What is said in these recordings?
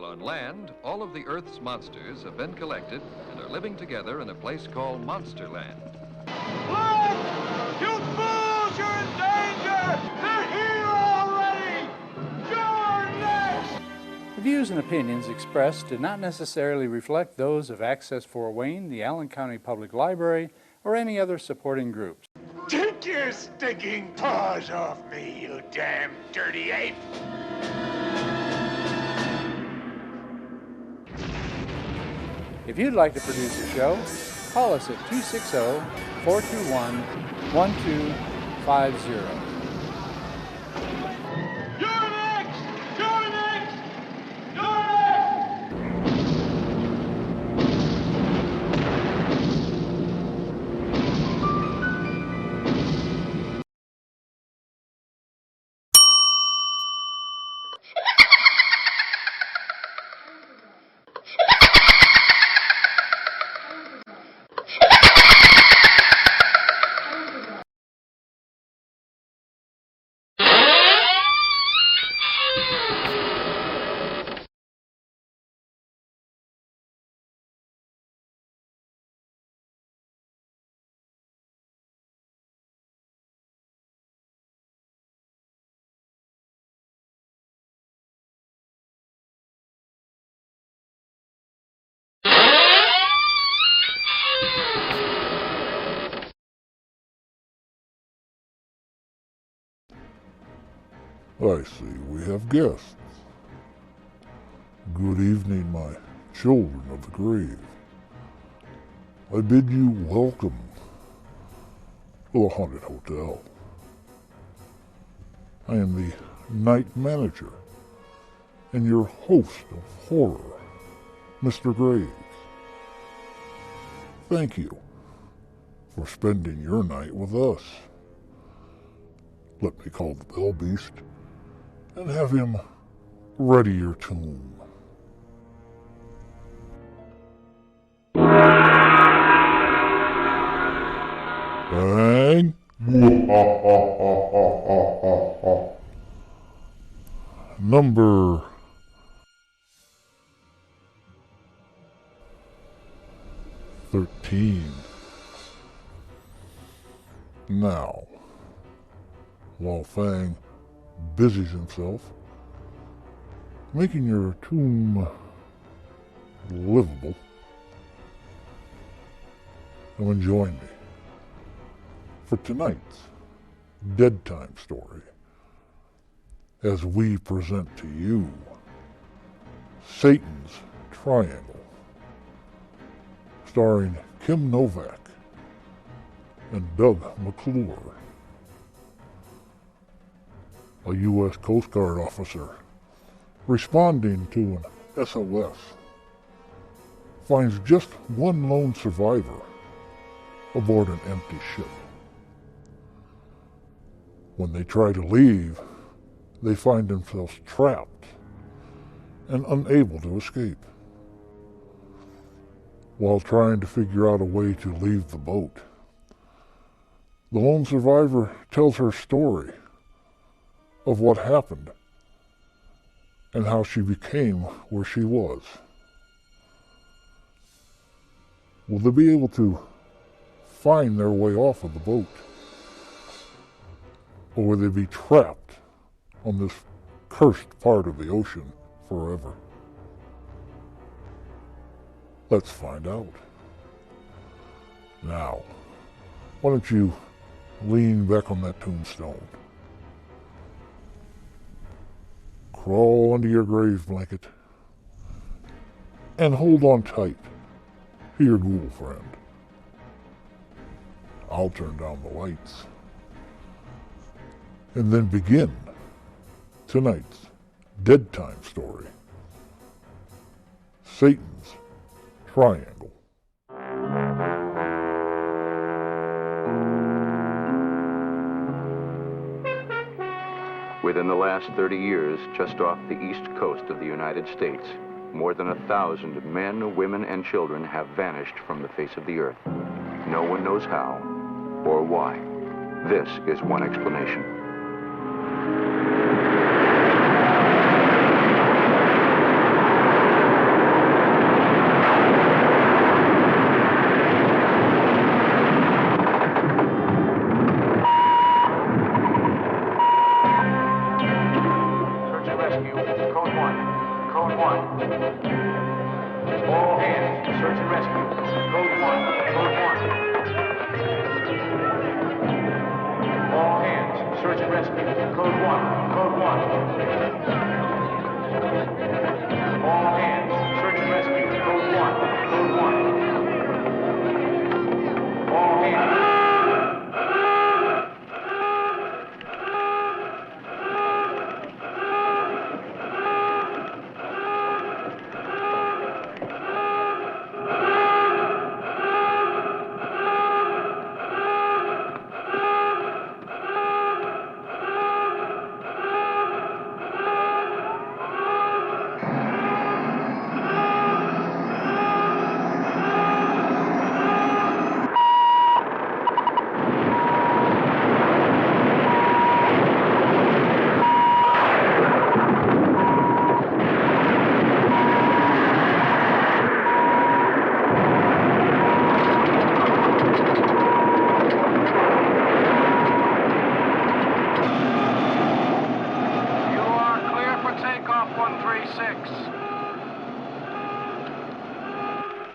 On land, all of the Earth's monsters have been collected and are living together in a place called Monsterland. Look! You fools, you're in danger! They're here already! You're next! The views and opinions expressed do not necessarily reflect those of Access Fort Wayne, the Allen County Public Library, or any other supporting groups. Take your stinking paws off me, you damn dirty ape! If you'd like to produce a show, call us at 260-421-1250. You're next! You're next! You're next! I see we have guests. Good evening, my children of the grave. I bid you welcome to the Haunted Hotel. I am the night manager and your host of horror, Mr. Graves. Thank you for spending your night with us. Let me call the Bell Beast and have him ready your tomb. Bang! Number 13. Now, while Fang busies himself making your tomb livable, come and join me for tonight's Dead Time story as we present to you Satan's Triangle, starring Kim Novak and Doug McClure. A U.S. Coast Guard officer responding to an SOS finds just one lone survivor aboard an empty ship. When they try to leave, they find themselves trapped and unable to escape. While trying to figure out a way to leave the boat, the lone survivor tells her story of what happened and how she became where she was. Will they be able to find their way off of the boat? Or will they be trapped on this cursed part of the ocean forever? Let's find out. Now, why don't you lean back on that tombstone? Crawl under your grave blanket and hold on tight to your ghoul friend. I'll turn down the lights and then begin tonight's Dead Time story, Satan's Triangle. Within the last 30 years, just off the east coast of the United States, more than 1,000 men, women, and children have vanished from the face of the earth. No one knows how or why. This is one explanation. Code 1. All hands, search and rescue. Code 1. Code 1. All hands, search and rescue. Code 1. Code 1. All hands, search and rescue. Code 1. Code 1. All hands.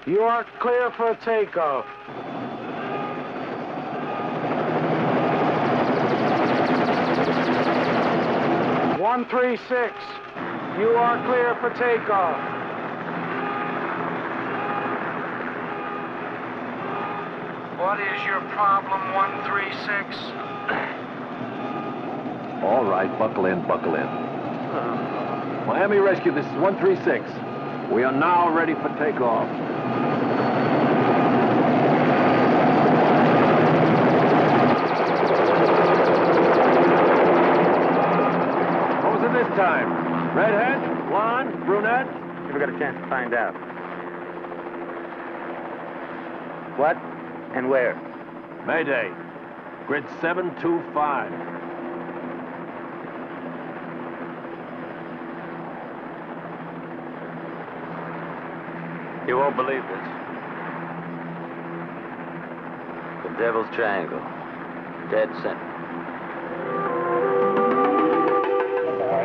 You are clear for takeoff. One 136. You are clear for takeoff. What is your problem, 136? All right, buckle in, buckle in. Miami Rescue, this is 136. We are now ready for takeoff. What was it this time? Redhead? Blonde? Brunette? Never got a chance to find out. What and where? Mayday. Grid 725. You won't believe this. The Devil's Triangle. Dead center.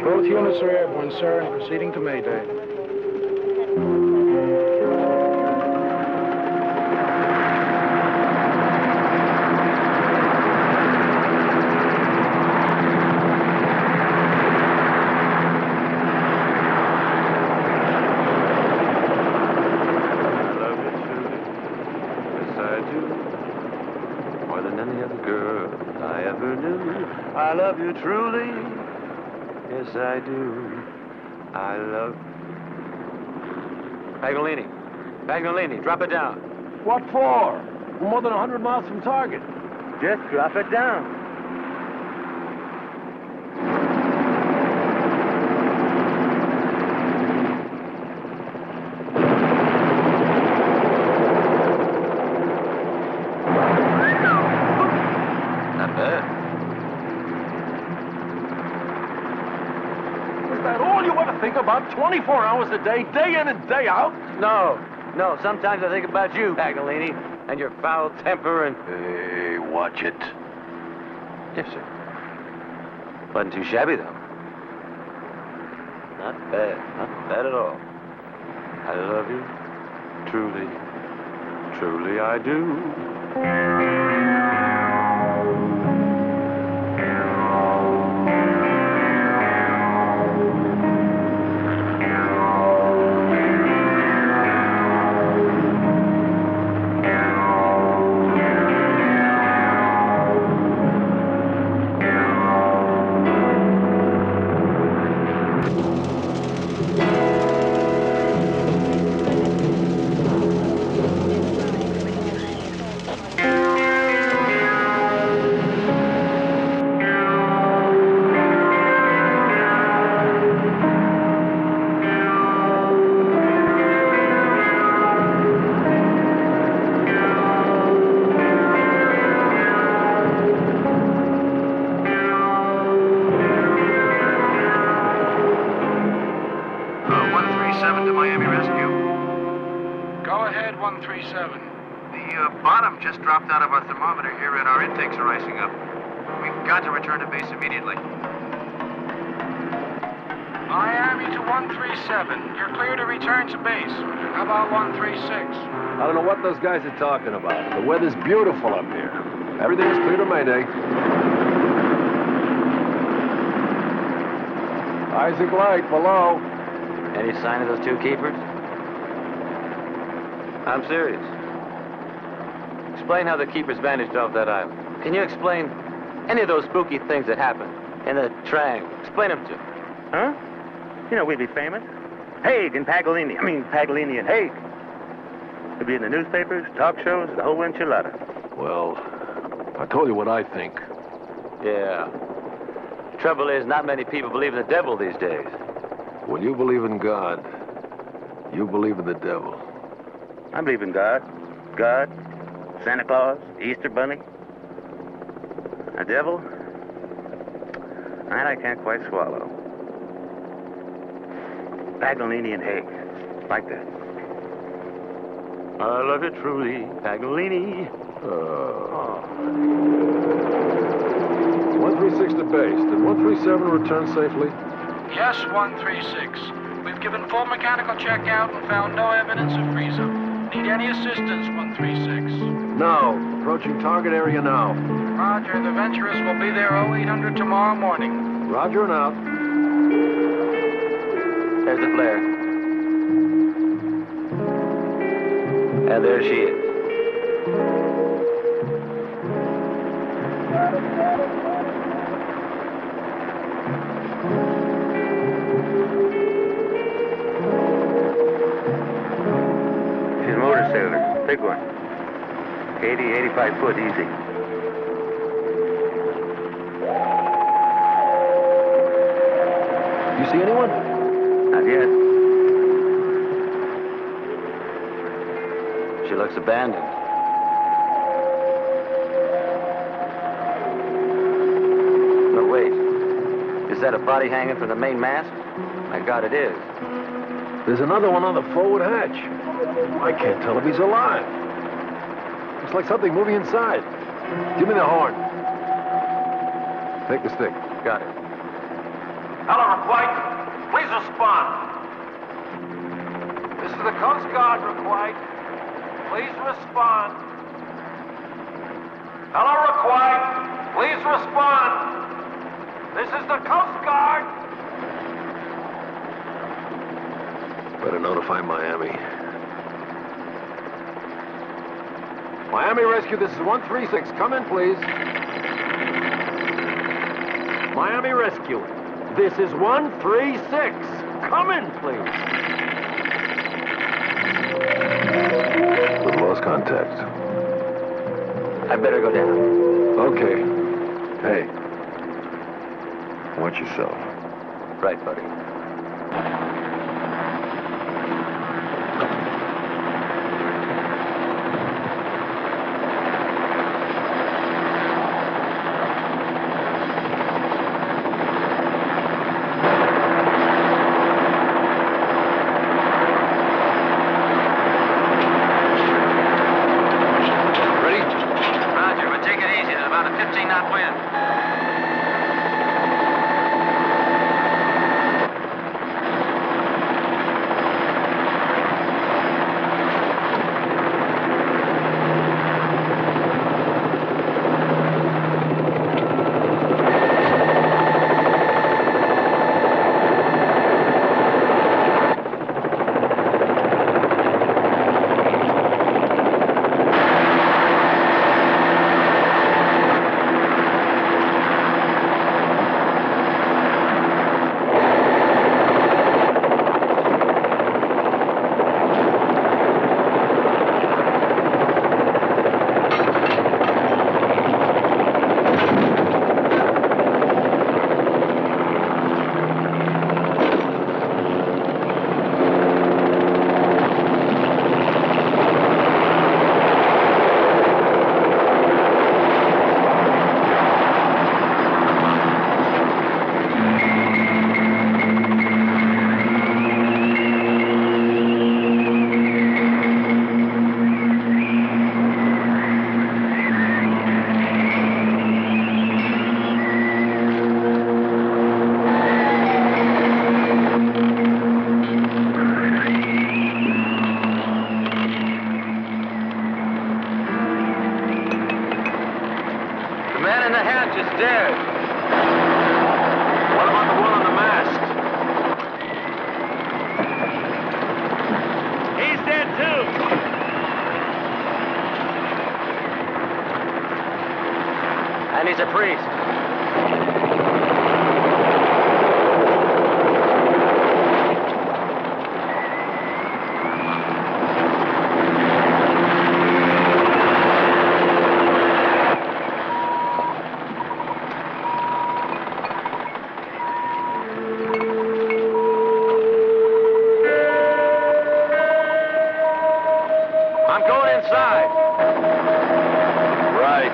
Both units are airborne, sir, and proceeding to Mayday. I love you truly. Yes, I do. I love... Paganini, drop it down. What for? We're more than 100 miles from target. Just drop it down. Not bad. All you ever think about 24 hours a day in and day out? No. Sometimes I think about you, Paganini, and your foul temper and... Hey, watch it. Yes, sir. Wasn't too shabby, though. Not bad at all. I love you. Truly I do. To Miami Rescue. Go ahead, 137. The bottom just dropped out of our thermometer here and our intakes are icing up. We've got to return to base immediately. Miami to 137. You're clear to return to base. How about 136? I don't know what those guys are talking about. The weather's beautiful up here. Everything is clear to Mayday. Isaac Light, below. Any sign of those two keepers? I'm serious. Explain how the keepers vanished off that island. Can you explain any of those spooky things that happened in the triangle? Explain them to me. Huh? You know, we'd be famous. Haig and Paganini. Paganini and Haig. We'd be in the newspapers, talk shows, the whole enchilada. Well, I told you what I think. Yeah. Trouble is, not many people believe in the devil these days. When you believe in God, you believe in the devil. I believe in God. God, Santa Claus, Easter Bunny. A devil? That I can't quite swallow. Paganini and Haig. Like that. I love you truly, Paganini. 136 to base. Did 137 return safely? Yes, 136. We've given full mechanical checkout and found no evidence of freeze-up. Need any assistance, 136? No. Approaching target area now. Roger, the Venturous will be there 0800 tomorrow morning. Roger and out. There's the flare. And there she is. She's a motor sailor. Big one. 80, 85 foot easy. You see anyone? Not yet. She looks abandoned. No, wait. Is that a body hanging from the main mast? My God, it is. There's another one on the forward hatch. I can't tell if he's alive. Looks like something moving inside. Give me the horn. Take the stick. Got it. Hello, Requite. Please respond. This is the Coast Guard, Requite. Please respond. Hello, Requite. Please respond. This is the Coast Guard. Better notify Miami. Miami Rescue, this is 136. Come in, please. Miami Rescue, this is 136. Come in, please. We've lost contact. I better go down. Okay. Hey. Watch yourself. Right, buddy. he's a priest. I'm going inside. Right.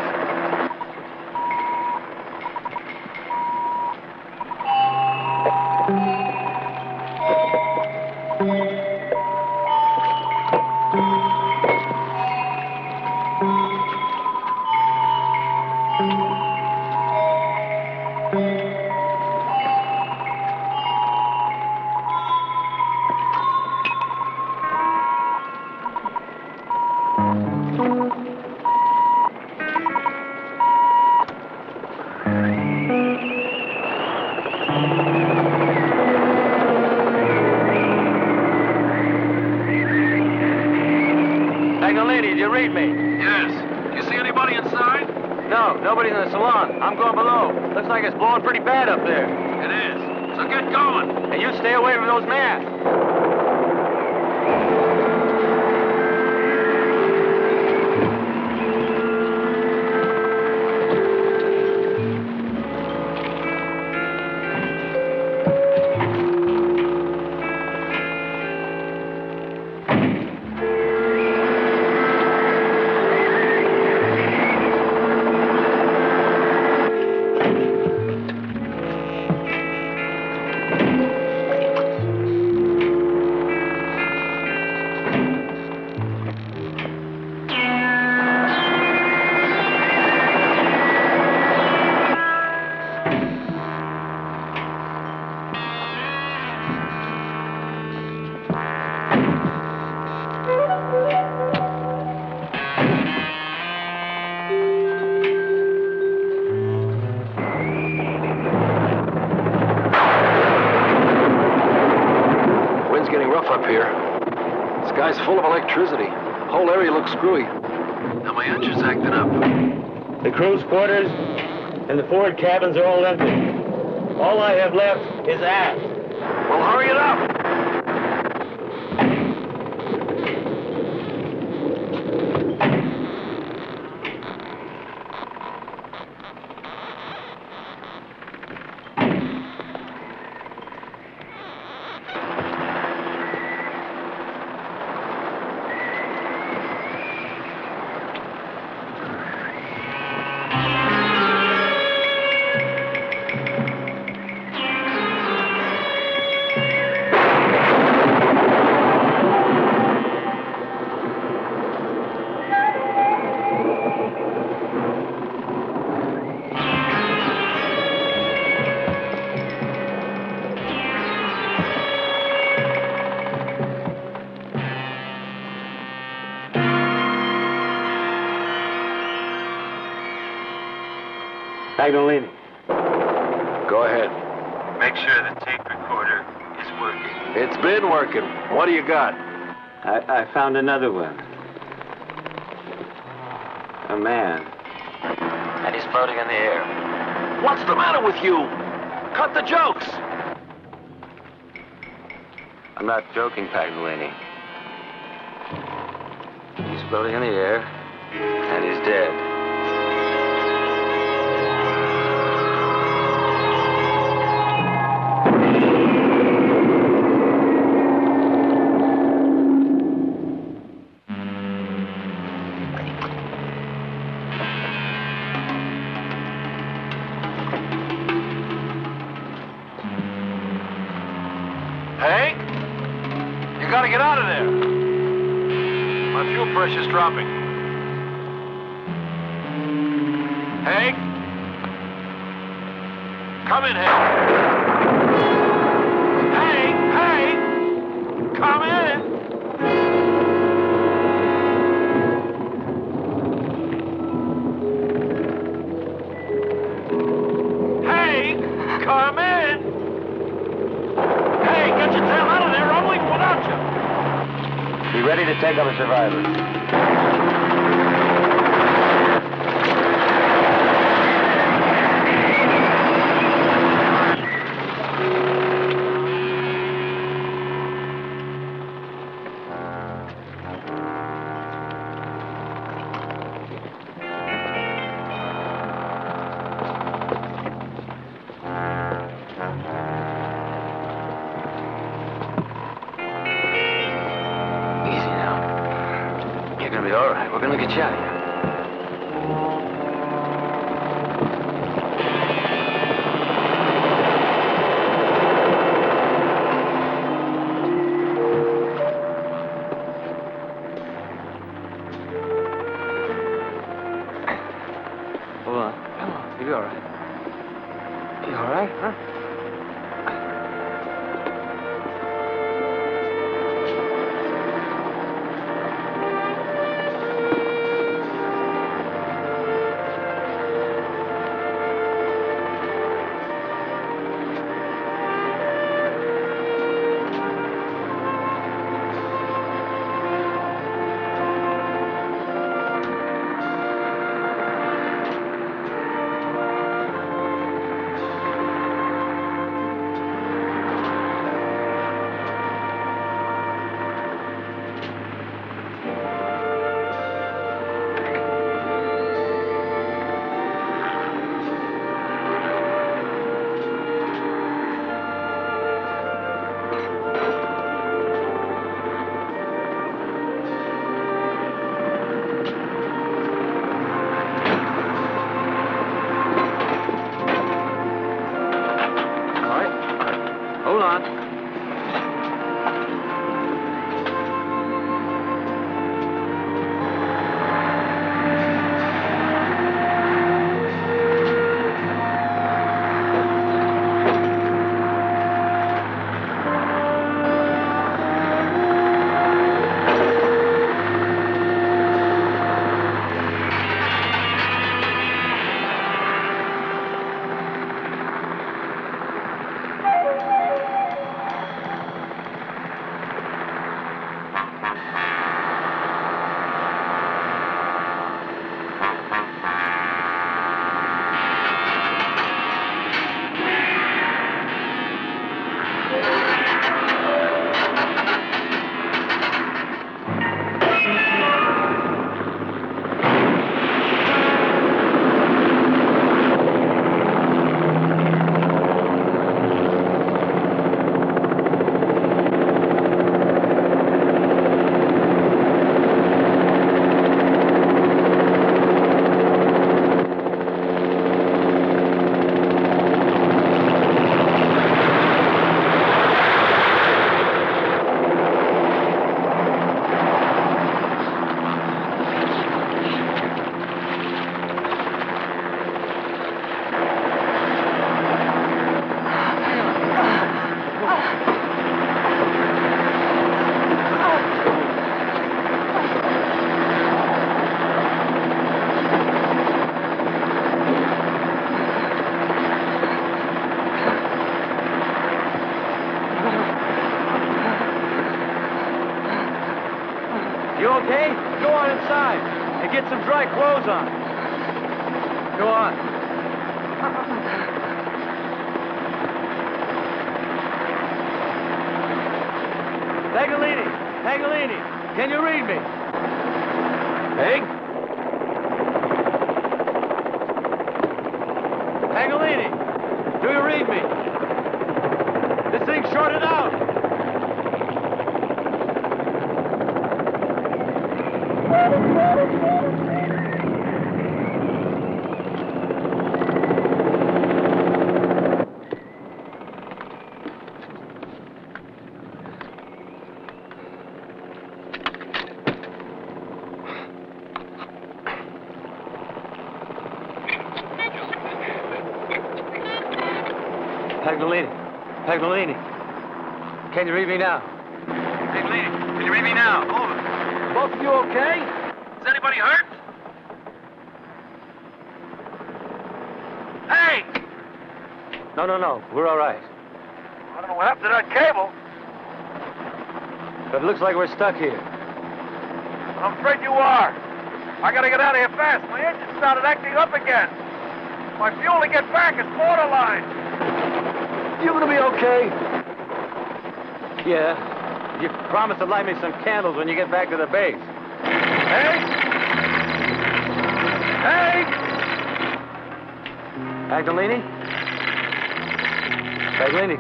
Magnolini, did you read me? Yes. You see anybody inside? No, nobody's in the salon. I'm going below. Looks like it's blowing pretty bad up there. It is. So get going. And you stay away from those masks. Wind's getting rough up here. Sky's full of electricity. Whole area looks screwy. Now my engine's acting up. The crew's quarters and the forward cabins are all empty. All I have left is aft. Well, hurry it up! Magnolini. Go ahead. Make sure the tape recorder is working. It's been working. What do you got? I found another one. A man. And he's floating in the air. What's the matter with you? Cut the jokes! I'm not joking, Paganini. He's floating in the air, and he's dead. Hank? You gotta get out of there. My fuel pressure's dropping. Hank? Come in, Hank. Hank! Come in! Hank! Come in! Hey, get your tail out of there! I'm leaving without you! Be ready to take up a survivor. be all right. We're gonna get you out of here. Hold on. Come on. You'll be all right. You all right, huh? Hold on. You okay? Go on inside and get some dry clothes on. Go on. Paganini, can you read me? Peg? Paganini, do you read me? This thing's shorted out. Paganini, can you read me now? Paganini, can you read me now? Over. Both of you okay? Is anybody hurt? Hey! No, we're all right. I don't know what happened to that cable. But it looks like we're stuck here. I'm afraid you are. I gotta get out of here fast. My engine started acting up again. My fuel to get back is borderline. You gonna be okay? Yeah. You promised to light me some candles when you get back to the base. Hey! Hey! Paganini? Paganini.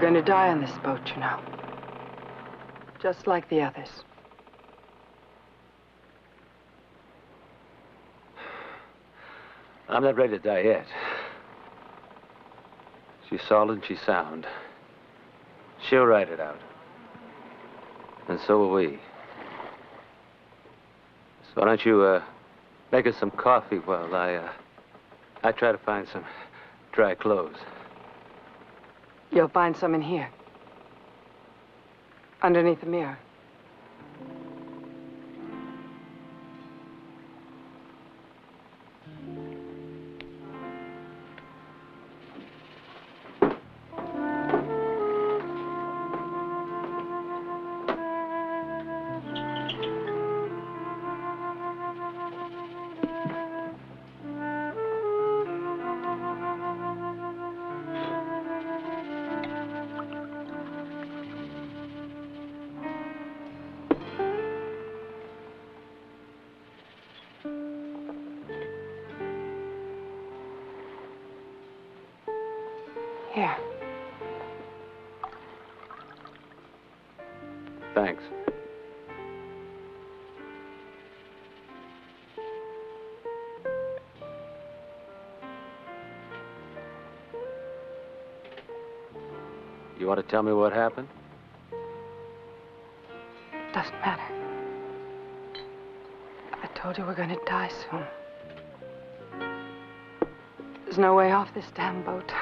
going to die on this boat, you know. Just like the others. I'm not ready to die yet. She's solid and she's sound. She'll ride it out. And so will we. So why don't you, make us some coffee while I try to find some dry clothes. You'll find some in here. Underneath the mirror. Here. Thanks. You want to tell me what happened? Doesn't matter. I told you we're going to die soon. There's no way off this damn boat.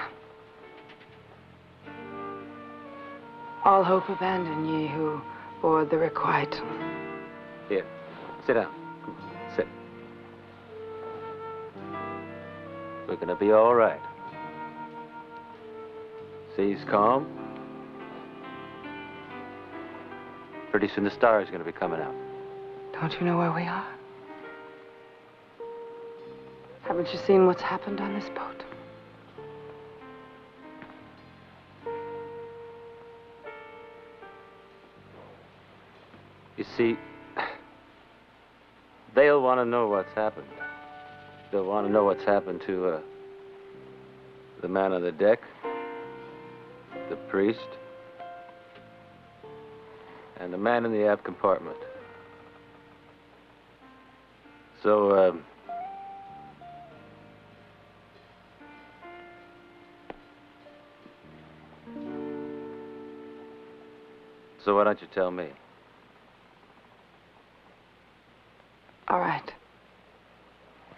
All hope abandon ye who board the requite. Here, sit down. Sit. We're gonna be all right. Sea's calm. Pretty soon the star's gonna be coming out. Don't you know where we are? Haven't you seen what's happened on this boat? You see, they'll want to know what's happened. They'll want to know what's happened to the man on the deck, the priest, and the man in the aft compartment. So, why don't you tell me? All right.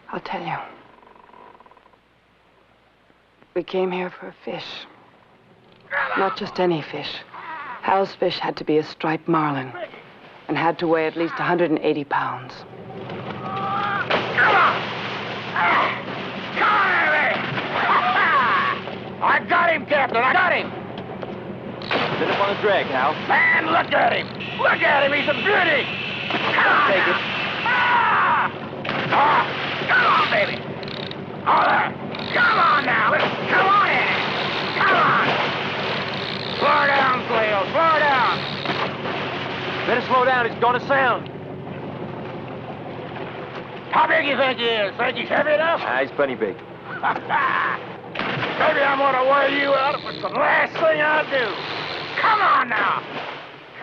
I'll tell you. We came here for a fish. Not just any fish. Hal's fish had to be a striped marlin and had to weigh at least 180 pounds. Come on! Come on, baby! I got him, Captain! I got him! Sit up on the drag, Hal. Man, look at him! Look at him! He's a beauty! Come on! Take it. Come on, baby! Oh, there! Come on now! Come on in! Come on! Slow down, Cleo! Slow down! Better slow down. It's gonna sound. How big you think he is? Think he's heavy enough? He's plenty big. Maybe I'm gonna wear you out if it's the last thing I do. Come on now!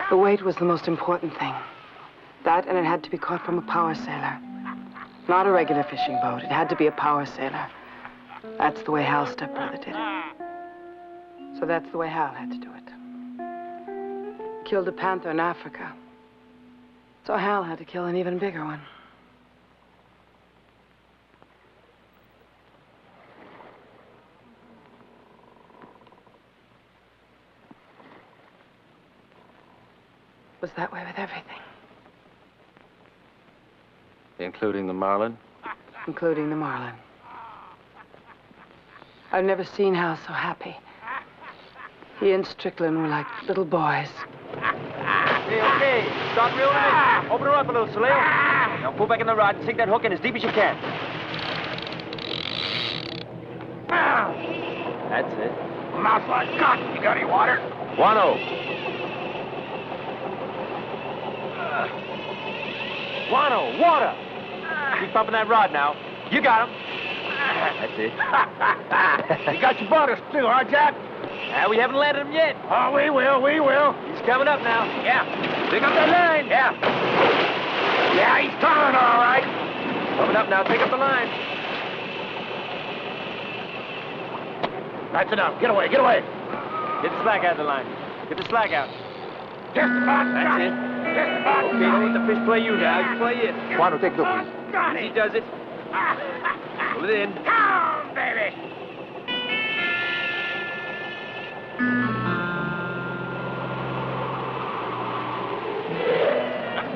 The weight was the most important thing. That, and it had to be caught from a power sailor. Not a regular fishing boat. It had to be a power sailor. That's the way Hal's stepbrother did it. So that's the way Hal had to do it. Killed a panther in Africa. So Hal had to kill an even bigger one. Was that way with everything. Including the marlin? Including the marlin. I've never seen Hal so happy. He and Strickland were like little boys. Okay. Start reeling in. Open her up a little, Saleo. Now pull back in the rod and sink that hook in as deep as you can. That's it. Mouth like cotton. You got any water? 1-0. 1-0. Water. Keep pumping that rod now. You got him. That's it. You got your butters too, huh, Jack? We haven't landed him yet. Oh, we will. He's coming up now. Yeah. Pick up that line. Yeah. Yeah, he's coming, all right. Coming up now. Pick up the line. That's enough. Get away. Get the slack out of the line. Get the slack out. Just about got That's it. it. Just about Okay, got don't it. let the fish play you now. You play it. Juan, take the hook. Got He it. does it. Pull it in. Down, baby.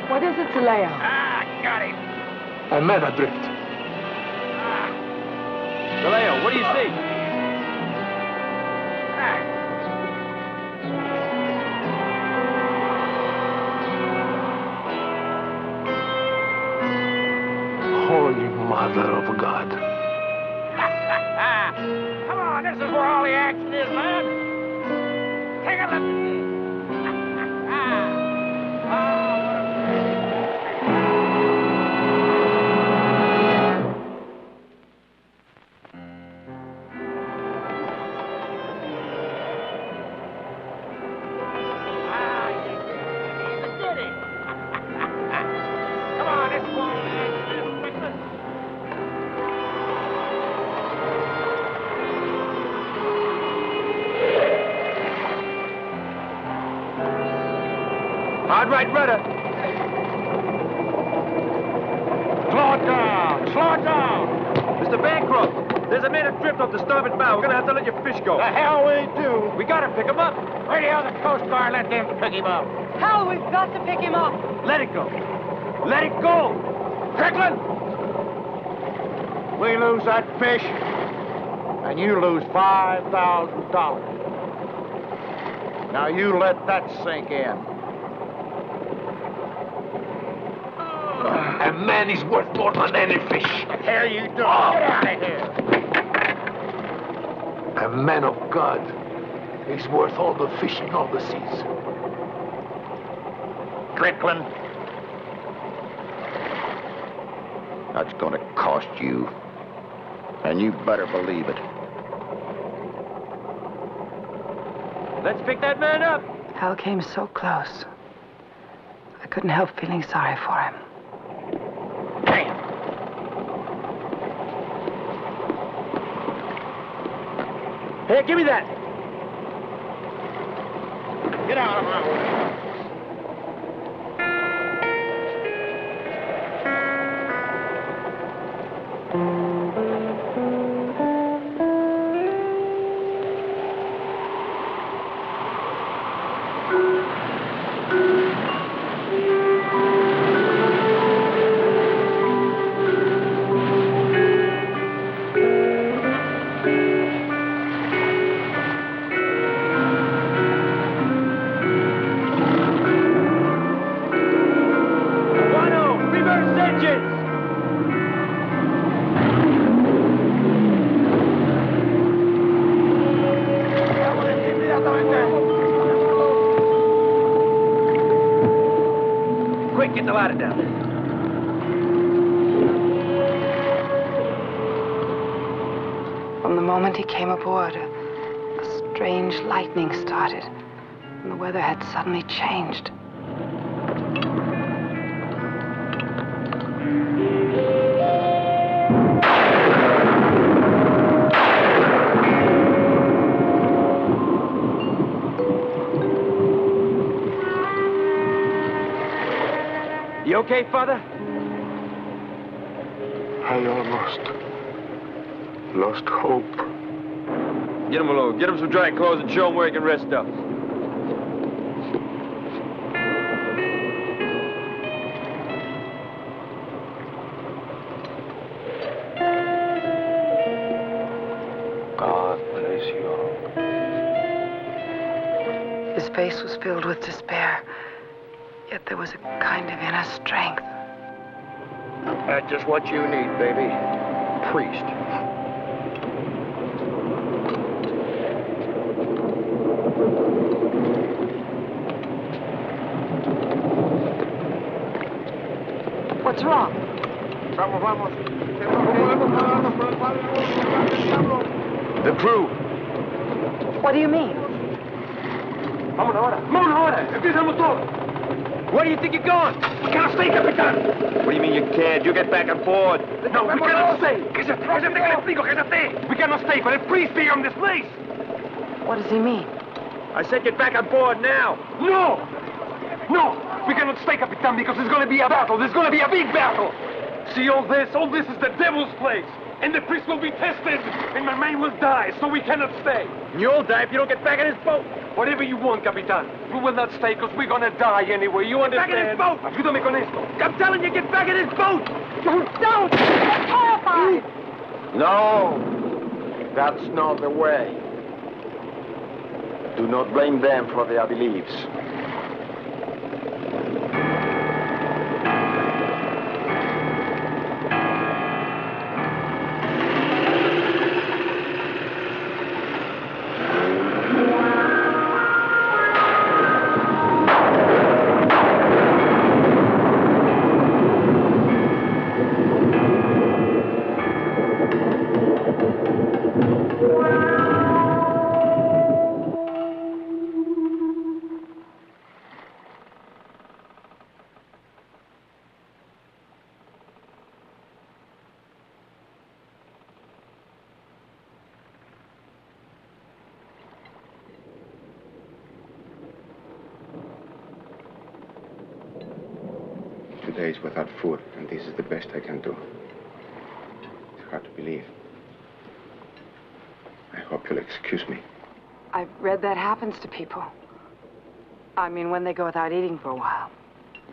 What is it, Celeo? Got him. A man adrift. Vallejo, what do you see? Holy Mother of God. Come on, this is where all the action is, man. Take a look at this. Come on, this is where all the action is, Strickland. Hard right rudder. Slow it down. Slow it down. Mr. Bancroft, there's a man adrift off the starboard bow. We're gonna have to let your fish go. The hell we do. We gotta pick him up. Radio the Coast Guard, let them pick him up. Hal, we've got to pick him up. Let it go. Let it go. Strickland! We lose that fish, and you lose $5,000. Now you let that sink in. A man is worth more than any fish. What the hell you doing? Get out of here. A man of God is worth all the fish in all the seas. Strickland. That's going to cost you. And you better believe it. Let's pick that man up. Hal came so close. I couldn't help feeling sorry for him. Damn. Here, give me that. Get out of my way. Guano, reverse engines. Quick, get the ladder down. From the moment he came aboard, a strange lightning started, and the weather had suddenly changed. You okay, Father? I almost lost hope. Get him below. Get him some dry clothes and show him where he can rest up. God bless you. His face was filled with despair, yet there was a kind of inner strength. That's just what you need, baby. Priest. What's wrong? The crew. What do you mean? Vámonos ahora. Empezamos todo. Where do you think you're going? We cannot stay, Capitan. What do you mean you can't? You get back on board. No, we cannot stay. Cállate, que le explico, cállate. We cannot stay, but please stay on this place. What does he mean? I said get back on board now. No! We cannot stay, Capitan, because there's going to be a battle. There's going to be a big battle. See, all this is the devil's place. And the priest will be tested, and my man will die, so we cannot stay. You'll die if you don't get back in his boat. Whatever you want, Capitan. We will not stay, because we're going to die anyway. You understand? Back in his boat! Ayúdame con esto. I'm telling you, get back in his boat! Don't! I'm horrified! No! That's not the way. Do not blame them for their beliefs. Days without food, and this is the best I can do. It's hard to believe. I hope you'll excuse me. I've read that happens to people. I mean, when they go without eating for a while.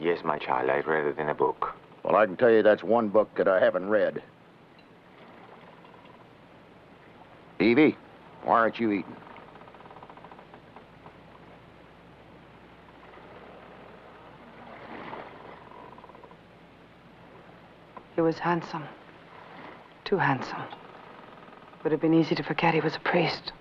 Yes, my child, I read it in a book. Well, I can tell you that's one book that I haven't read. Evie, why aren't you eating? He was handsome. Too handsome. Would have been easy to forget he was a priest.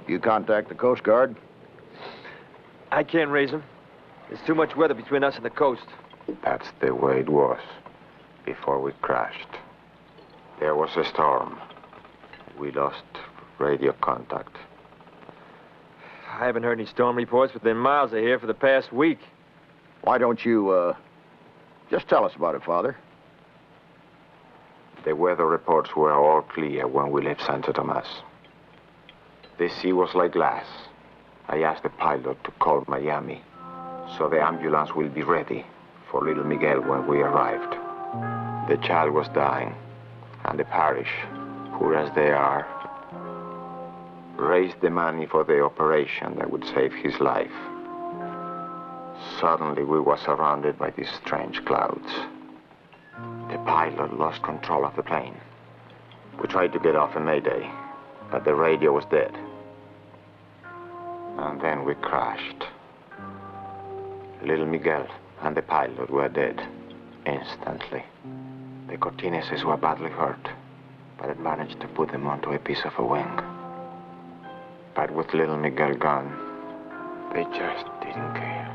You contact the Coast Guard? I can't raise him. There's too much weather between us and the coast. That's the way it was before we crashed. There was a storm. We lost radio contact. I haven't heard any storm reports within miles of here for the past week. Why don't you, just tell us about it, Father? The weather reports were all clear when we left Santo Tomas. The sea was like glass. I asked the pilot to call Miami, so the ambulance will be ready for little Miguel when we arrived. The child was dying, and the parish, poor as they are, raised the money for the operation that would save his life. Suddenly, we were surrounded by these strange clouds. The pilot lost control of the plane. We tried to get off a mayday, but the radio was dead. And then we crashed. Little Miguel and the pilot were dead instantly. The Cortineses were badly hurt, but it managed to put them onto a piece of a wing. But with little Miguel gone, they just didn't care.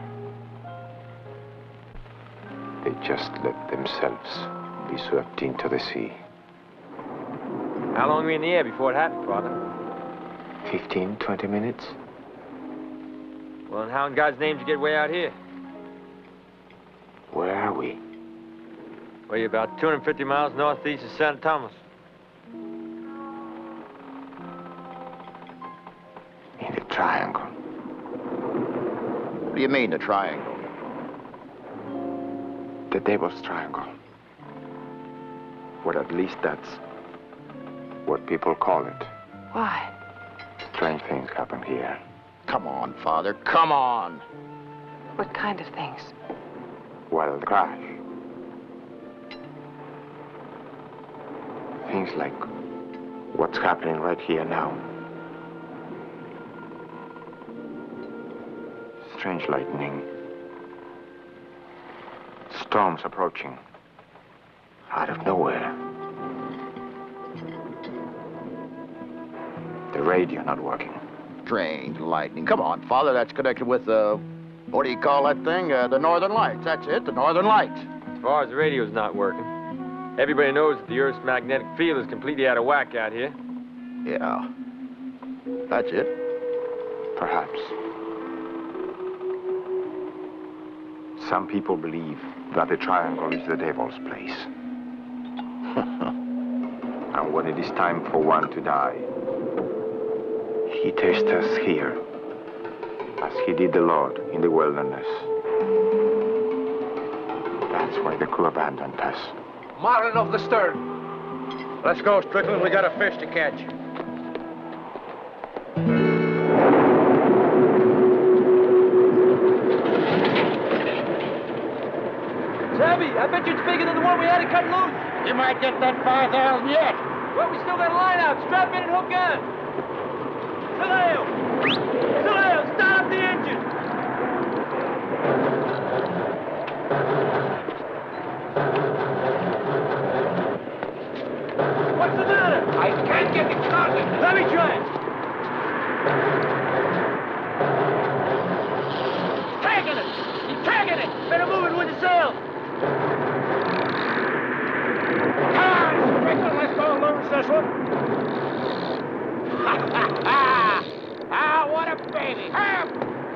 They just let themselves be swept into the sea. How long were you in the air before it happened, Father? 15, 20 minutes. Well, and how in God's name did you get way out here? Where are we? Well, you're about 250 miles northeast of San Thomas. In the triangle. What do you mean, the triangle? The Devil's Triangle. Well, at least that's what people call it. Why? Strange things happen here. Come on, Father, come on. What kind of things? Well, the crash. Things like what's happening right here now. Strange lightning. Storms approaching. Out of nowhere. The radio not working. Strange lightning. Come on, Father, that's connected with, What do you call that thing? The Northern Lights. That's it, the Northern Lights. As far as the radio's not working, everybody knows that the Earth's magnetic field is completely out of whack out here. Yeah. That's it. Perhaps. Some people believe that the triangle is the devil's place. And when it is time for one to die, he tests us here, as he did the Lord in the wilderness. That's why the crew abandoned us. Marlin off the stern. Let's go, Strickland. We got a fish to catch. Savvy, I bet you it's bigger than the one we had to cut loose. You might get that 5,000 yet. Well, we still got a line out. Strap in and hook on. Saleo! Saleo, start up the engine! What's the matter? I can't get it started. Let me try it. Tagging it! He's tagging it! Better move it with the sail! Come on, Strickland, let's go loose this one. Ah, what a baby.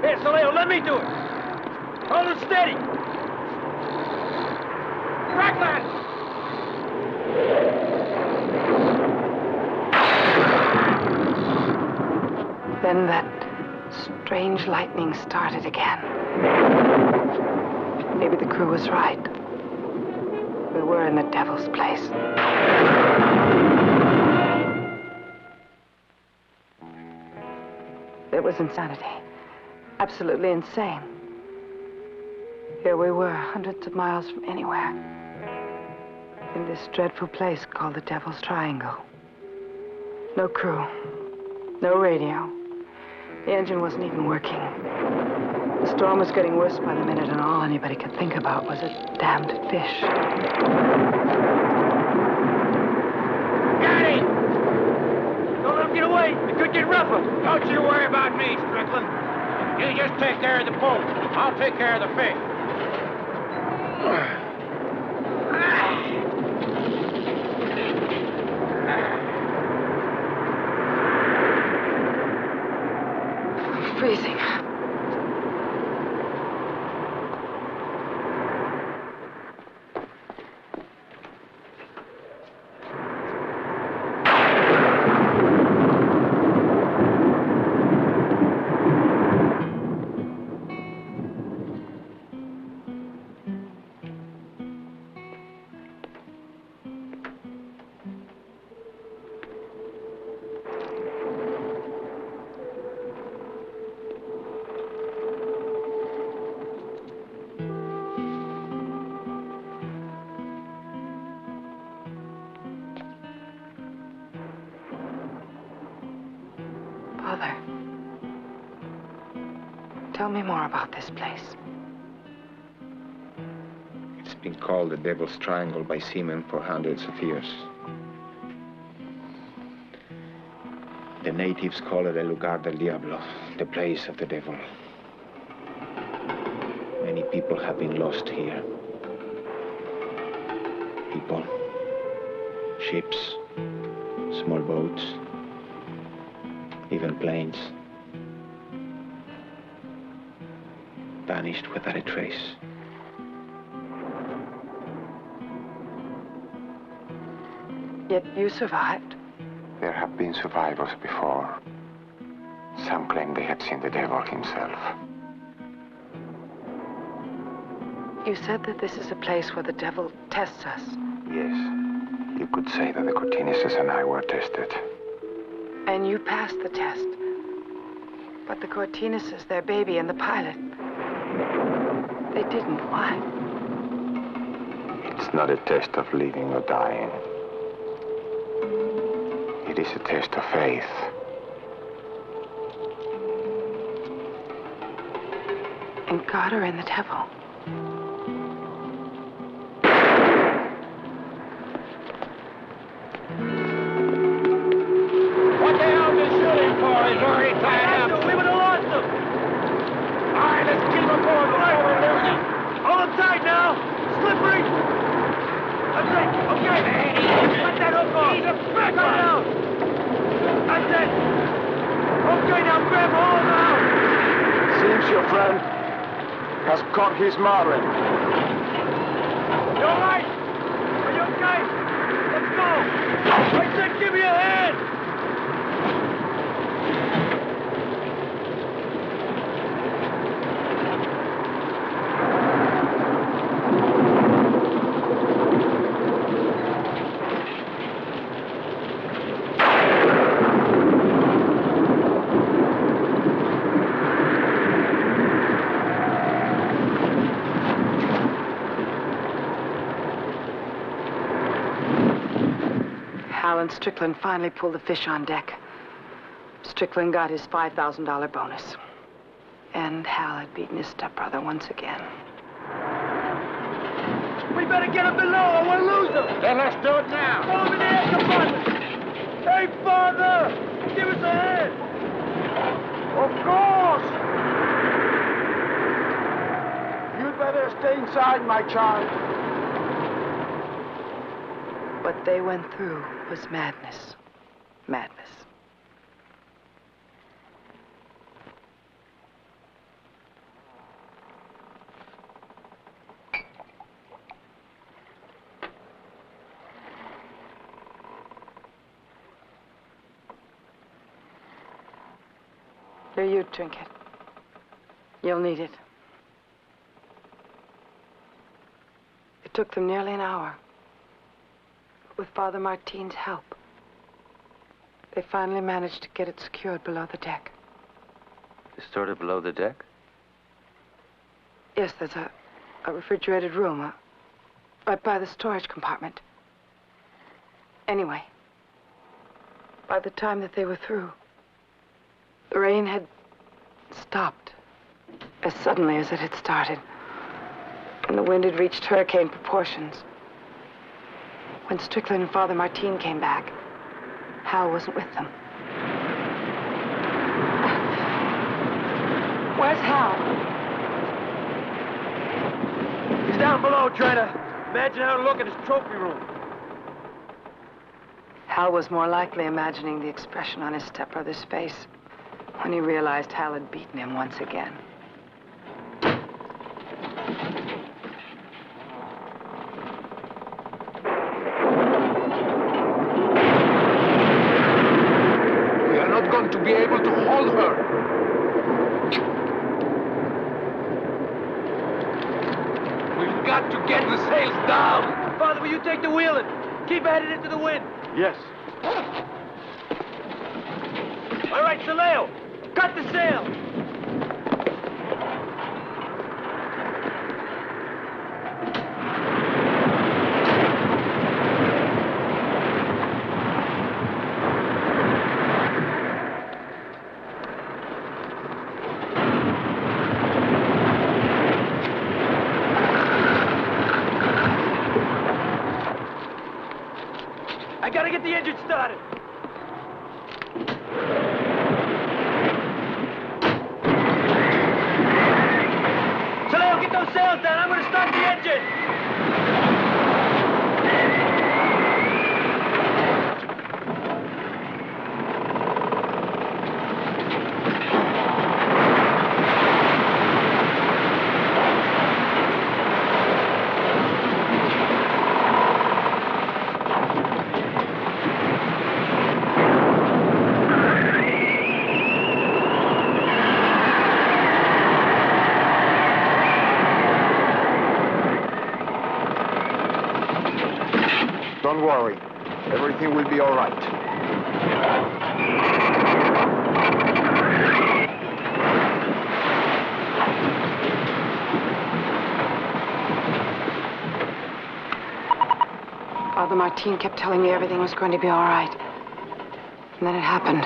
Here, Saleo, let me do it. Hold it steady. Strickland! Then that strange lightning started again. Maybe the crew was right. We were in the devil's place. It was insanity. Absolutely insane. Here we were, hundreds of miles from anywhere. In this dreadful place called the Devil's Triangle. No crew. No radio. The engine wasn't even working. The storm was getting worse by the minute, and all anybody could think about was a damned fish. Got it! Don't let him get away. It could get rougher. Don't you worry about me, Strickland. You just take care of the boat. I'll take care of the fish. Freezing. Father, tell me more about this place. It's been called the Devil's Triangle by seamen for hundreds of years. The natives call it El Lugar del Diablo, the place of the devil. Many people have been lost here. People, ships, small boats, even planes. Vanished without a trace. Yet you survived. There have been survivors before. Some claim they had seen the devil himself. You said that this is a place where the devil tests us. Yes, you could say that the Cortineses and I were tested. And you passed the test. But the Cortineses, their baby, and the pilot, they didn't. Why? It's not a test of living or dying. It is a test of faith. In God or in the devil? What the hell is shooting for? He's already tied up. We would have lost him. All right, let's keep him He's a back out! That's it! Okay, now grab hold out! Seems your friend has caught his marlin. You all right? Are you okay? Let's go! I said give me a hand! Hal and Strickland finally pulled the fish on deck. Strickland got his $5,000 bonus. And Hal had beaten his stepbrother once again. We better get him below or we'll lose him! Then let's do it now. Throw him in the air compartment! Hey, Father! Give us a hand! Of course! You'd better stay inside, my child. What they went through was madness. Madness. Here, you drink it. You'll need it. It took them nearly an hour. With Father Martin's help, they finally managed to get it secured below the deck. Sort of below the deck? Yes, there's a refrigerated room right by the storage compartment. Anyway, by the time that they were through, the rain had stopped as suddenly as it had started, and the wind had reached hurricane proportions. When Strickland and Father Martin came back, Hal wasn't with them. Where's Hal? He's down below trying to imagine how to look at his trophy room. Hal was more likely imagining the expression on his stepbrother's face when he realized Hal had beaten him once again. To be able to hold her. We've got to get the sails down. Father, will you take the wheel and keep headed into the wind? Yes. All right, Saleo, cut the sail. I gotta get the engine started. Saleo, get those sails down. I'm gonna start the engine. Don't worry. Everything will be all right. Father Martin kept telling me everything was going to be all right. And then it happened.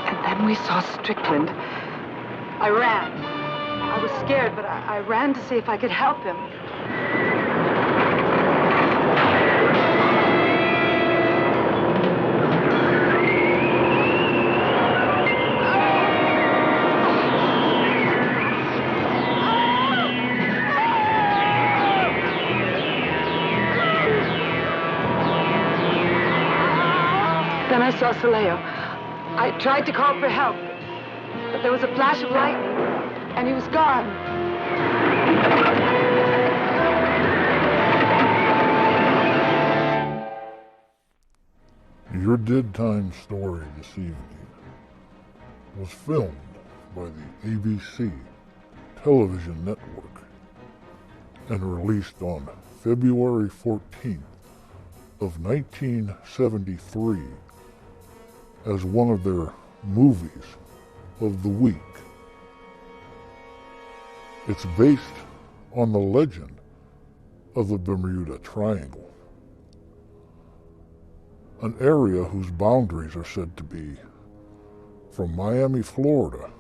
And then we saw Strickland. I ran. I was scared, but I ran to see if I could help him. I saw Soleo. I tried to call for help, but there was a flash of light, and he was gone. Your Dead Time story this evening was filmed by the ABC television network and released on February 14th of 1973 as one of their movies of the week. It's based on the legend of the Bermuda Triangle, an area whose boundaries are said to be from Miami, Florida,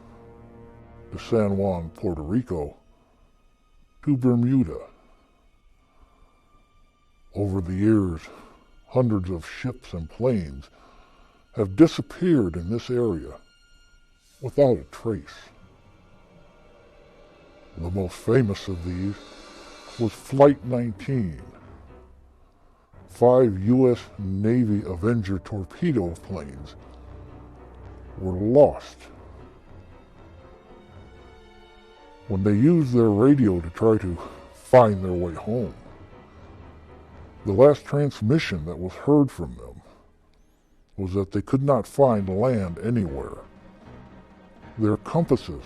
to San Juan, Puerto Rico, to Bermuda. Over the years, hundreds of ships and planes have disappeared in this area without a trace. The most famous of these was Flight 19. 5 U.S. Navy Avenger torpedo planes were lost when they used their radio to try to find their way home. The last transmission that was heard from them was that they could not find land anywhere. Their compasses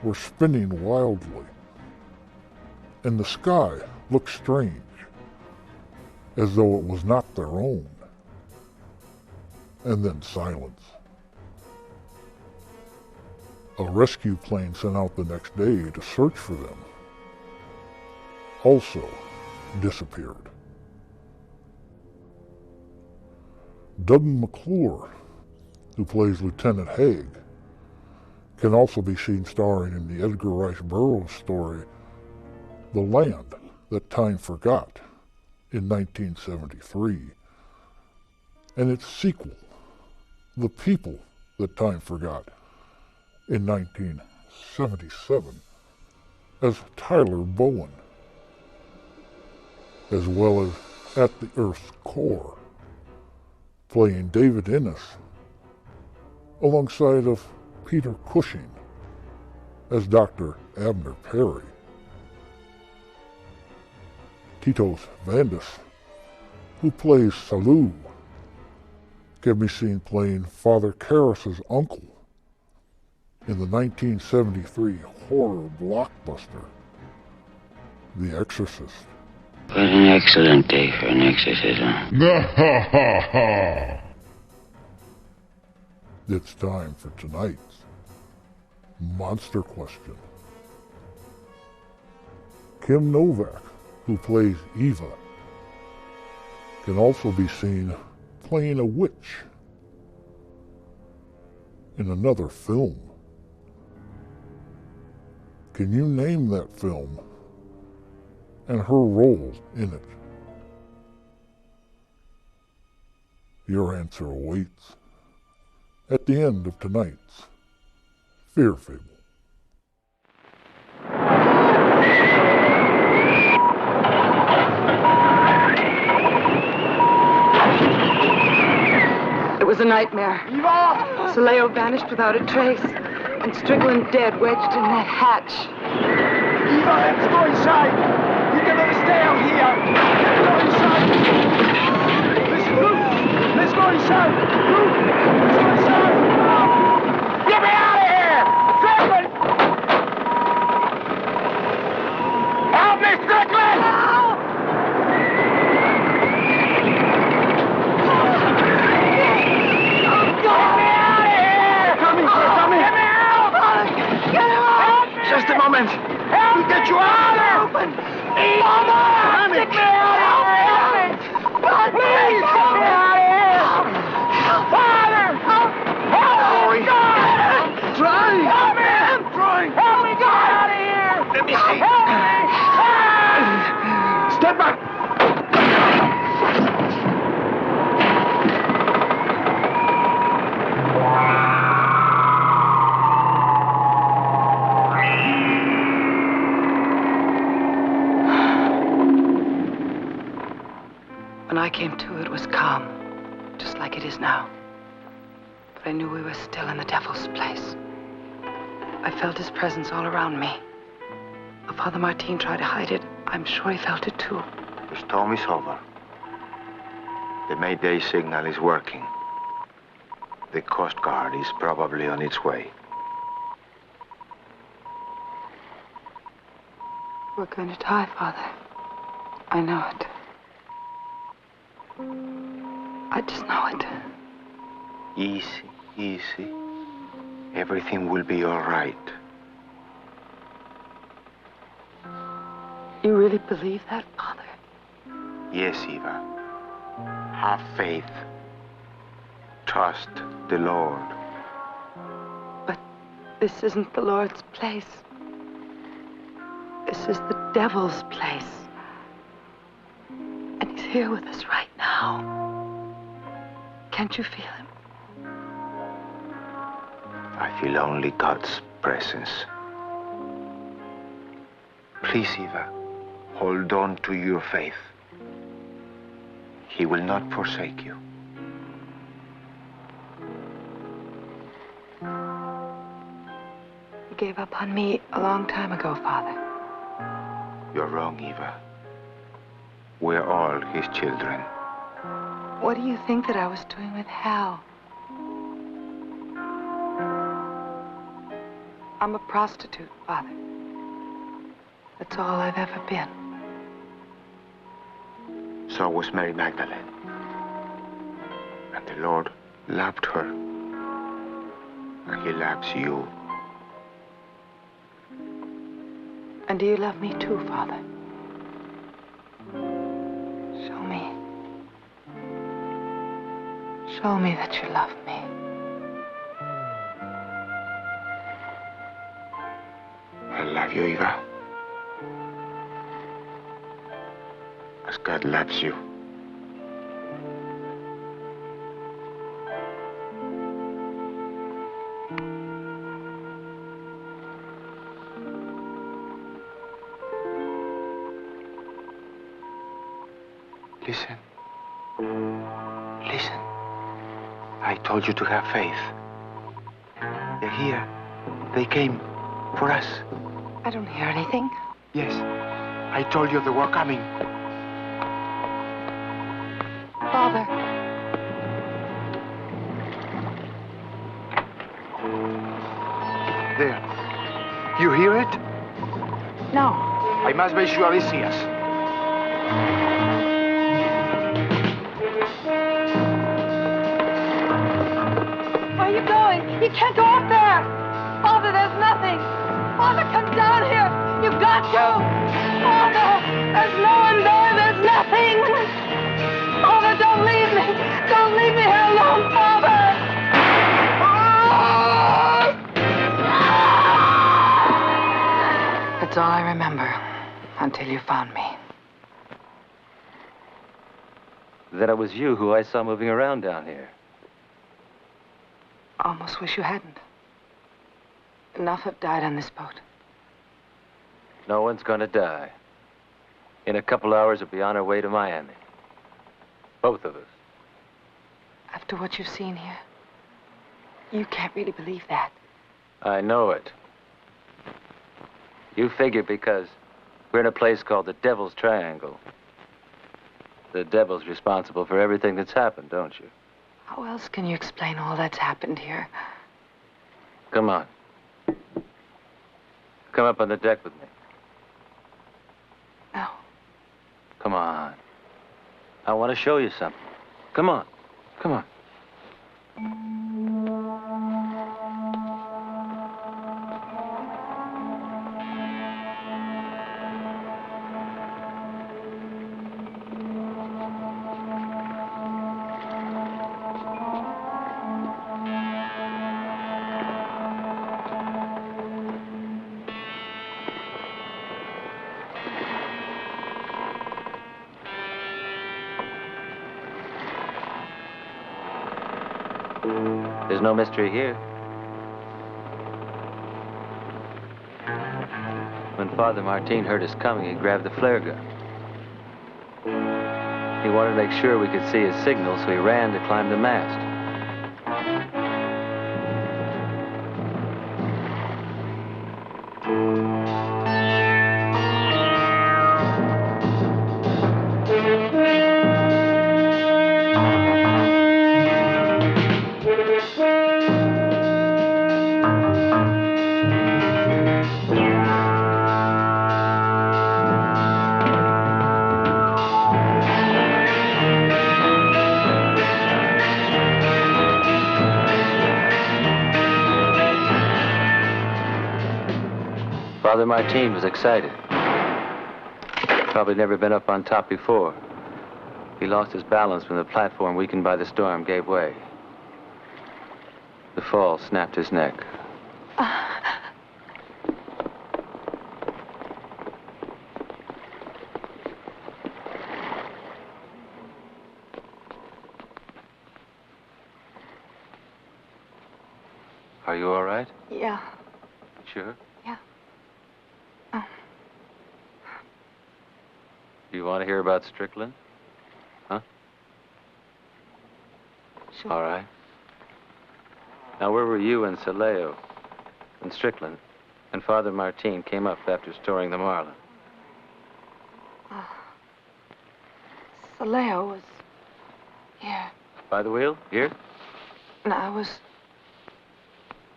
were spinning wildly, and the sky looked strange, as though it was not their own. And then silence. A rescue plane sent out the next day to search for them also disappeared. Doug McClure, who plays Lieutenant Haig, can also be seen starring in the Edgar Rice Burroughs story, The Land That Time Forgot, in 1973, and its sequel, The People That Time Forgot, in 1977, as Tyler Bowen, as well as At the Earth's Core, playing David Innes, alongside of Peter Cushing as Dr. Abner Perry. Titos Vandis, who plays Salou, can be seen playing Father Karras's uncle in the 1973 horror blockbuster, The Exorcist. What an excellent day for an exorcism. It's time for tonight's Monster Question. Kim Novak, who plays Eva, can also be seen playing a witch in another film. Can you name that film and her role in it? Your answer awaits at the end of tonight's Fear Fable. It was a nightmare. Eva! Soleo vanished without a trace, and Strickland dead, wedged in the hatch. Eva, let's go inside! You cannot stay out here! Let's go inside! Listen, Luke! Let's go inside! Luke! Let's go inside! Get me out of here! Strickland! Help me, Strickland! Just a moment. We'll get you out of here. Mama! Get me out of here! Please, get me out of here! Father! Help me, God! Try. Help me! I'm trying. Help me, God, out of here! Let me see. Help me! Step back. When I came to, it was calm, just like it is now. I knew we were still in the devil's place. I felt his presence all around me. Though Father Martin tried to hide it, I'm sure he felt it too. The storm is over. The Mayday signal is working. The Coast Guard is probably on its way. We're going to die, Father. I know it. I just know it. Easy, easy. Everything will be all right. You really believe that, Father? Yes, Eva. Have faith. Trust the Lord. But this isn't the Lord's place. This is the devil's place. And he's here with us right now. Can't you feel him? I feel only God's presence. Please, Eva, hold on to your faith. He will not forsake you. He gave up on me a long time ago, Father. You're wrong, Eva. We're all his children. What do you think that I was doing with Hal? I'm a prostitute, Father. That's all I've ever been. So was Mary Magdalene. And the Lord loved her. And he loves you. And do you love me too, Father? Show me. Show me that you love me. I love you, Eva. As God loves you. Listen. Listen. I told you to have faith. They're here. They came for us. I don't hear anything. Yes. I told you they were coming. Father. There. You hear it? No. I must make sure they see us. Where are you going? You can't go up there! Father, there's nothing! Father, come down here! You've got to! Father, there's no one there! There's nothing! Father, don't leave me! Don't leave me here alone, Father! That's all I remember until you found me. That it was you who I saw moving around down here. Almost wish you hadn't. Enough have died on this boat. No one's gonna die. In a couple hours, we'll be on our way to Miami. Both of us. After what you've seen here, you can't really believe that. I know it. You figure because we're in a place called the Devil's Triangle. The devil's responsible for everything that's happened, don't you? How else can you explain all that's happened here? Come on. Come up on the deck with me. No. Come on. I want to show you something. Come on. Come on. There's no mystery here. When Father Martin heard us coming, he grabbed the flare gun. He wanted to make sure we could see his signal, so he ran to climb the mast. Martin was excited. Probably never been up on top before. He lost his balance when the platform, weakened by the storm, gave way. The fall snapped his neck. Are you all right? Yeah. Sure? Yeah. Do you want to hear about Strickland? Huh? Sure. All right. Now, where were you and Saleo and Strickland and Father Martin came up after storing the Marlin? Saleo was here. By the wheel? Here? And I was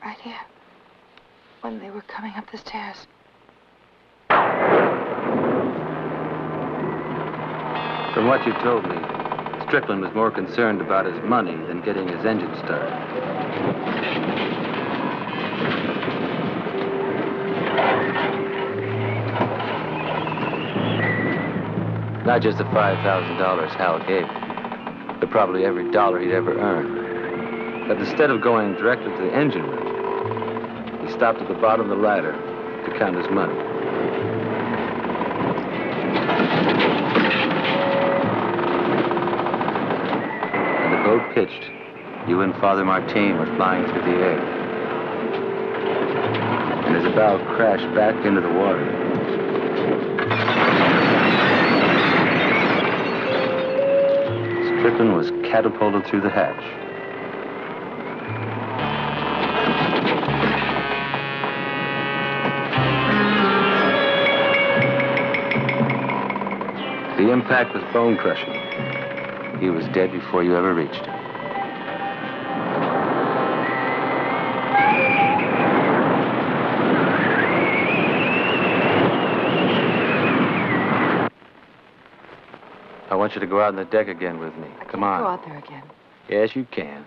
right here when they were coming up the stairs. From what you told me, Strickland was more concerned about his money than getting his engine started. Not just the $5,000 Hal gave him, but probably every dollar he'd ever earned. But instead of going directly to the engine room, he stopped at the bottom of the ladder to count his money. When the boat pitched, you and Father Martin were flying through the air. And as the bow crashed back into the water, Strickland was catapulted through the hatch. The impact was bone-crushing. He was dead before you ever reached him. I want you to go out on the deck again with me. Come on. Go out there again. Yes, you can.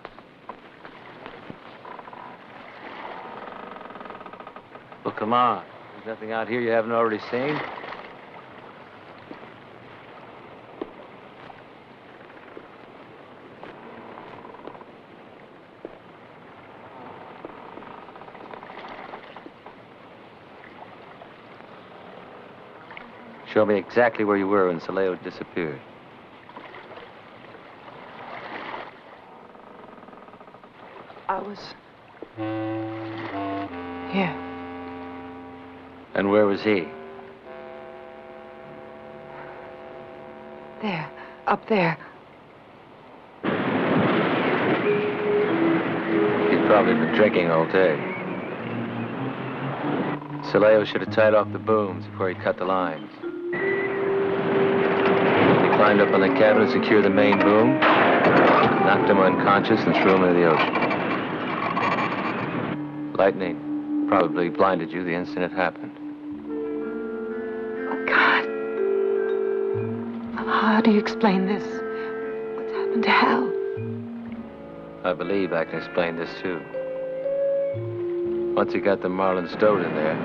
Well, come on. There's nothing out here you haven't already seen. Show me exactly where you were when Saleo disappeared. I was here. And where was he? There. Up there. He'd probably been drinking all day. Saleo should have tied off the booms before he cut the lines. He climbed up on the cabin to secure the main boom, knocked him unconscious, and threw him into the ocean. Lightning probably blinded you the instant it happened. Oh, God. How do you explain this? What's happened to Hal? I believe I can explain this, too. Once he got the Marlin stowed in there,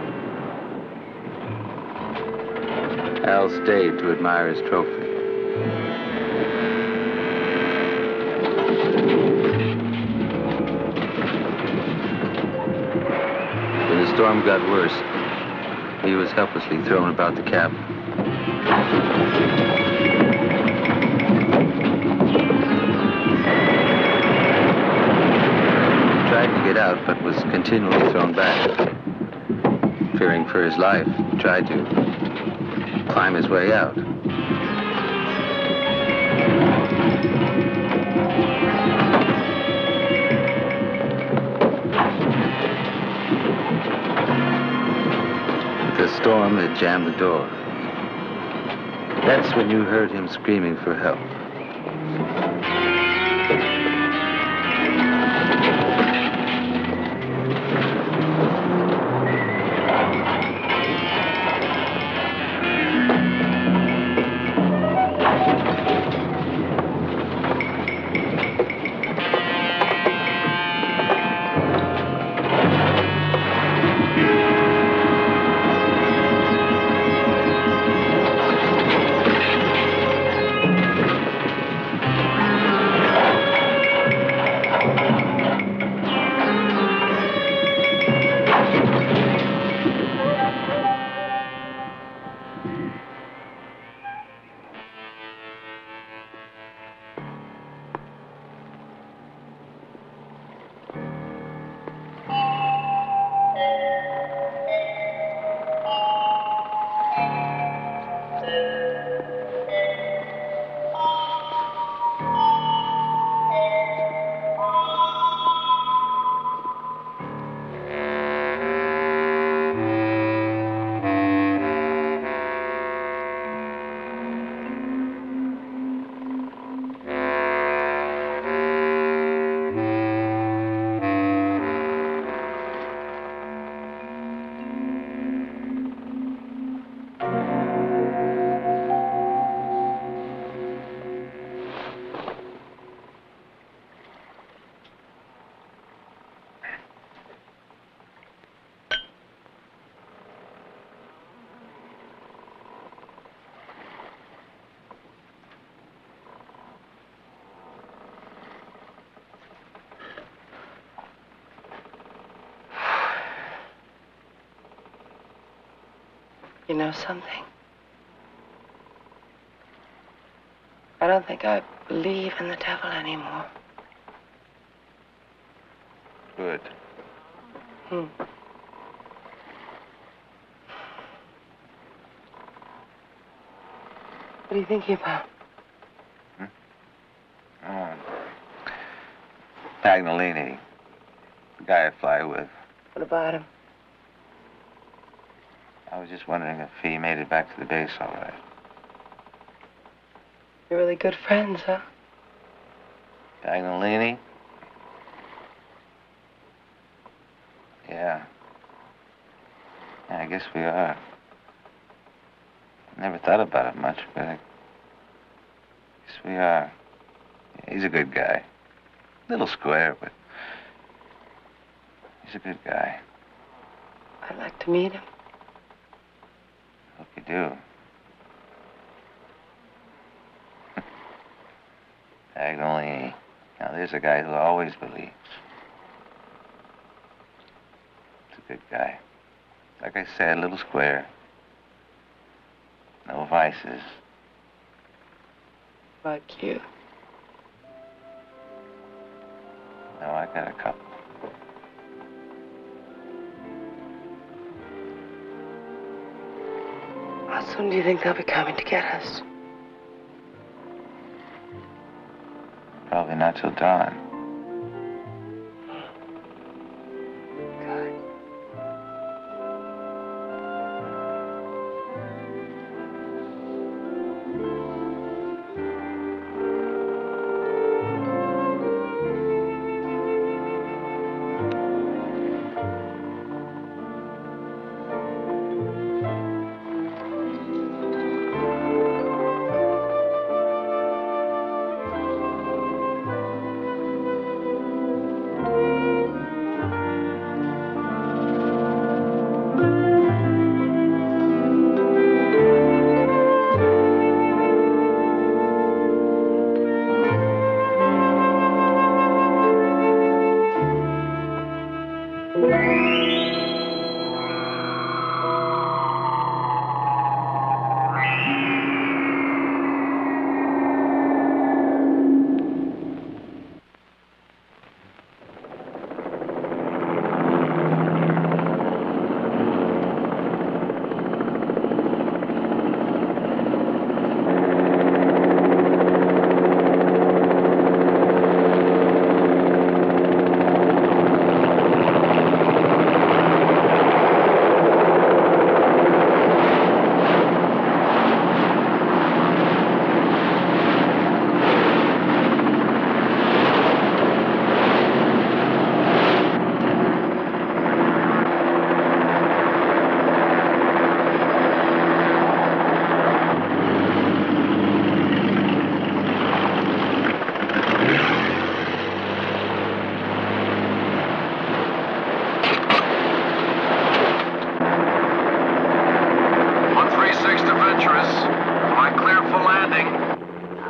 Al stayed to admire his trophy. When the storm got worse, he was helplessly thrown about the cabin. He tried to get out, but was continually thrown back. Fearing for his life, he tried to climb his way out. The storm had jammed the door. That's when you heard him screaming for help. You know something? I don't think I believe in the devil anymore. Good. Hmm. What are you thinking about? Oh. Pagnolini, the guy I fly with. What about him? I was just wondering if he made it back to the base all right. You're really good friends, huh? Pagnolini? Yeah. Yeah, I guess we are. Never thought about it much, but I guess we are. Yeah, he's a good guy. A little square, but he's a good guy. I'd like to meet him. Hope you do. Pagnolini. Now, there's a guy who always believes. He's a good guy. Like I said, a little square. No vices. Like you. No, I got a couple. How soon do you think they'll be coming to get us? Probably not till dawn.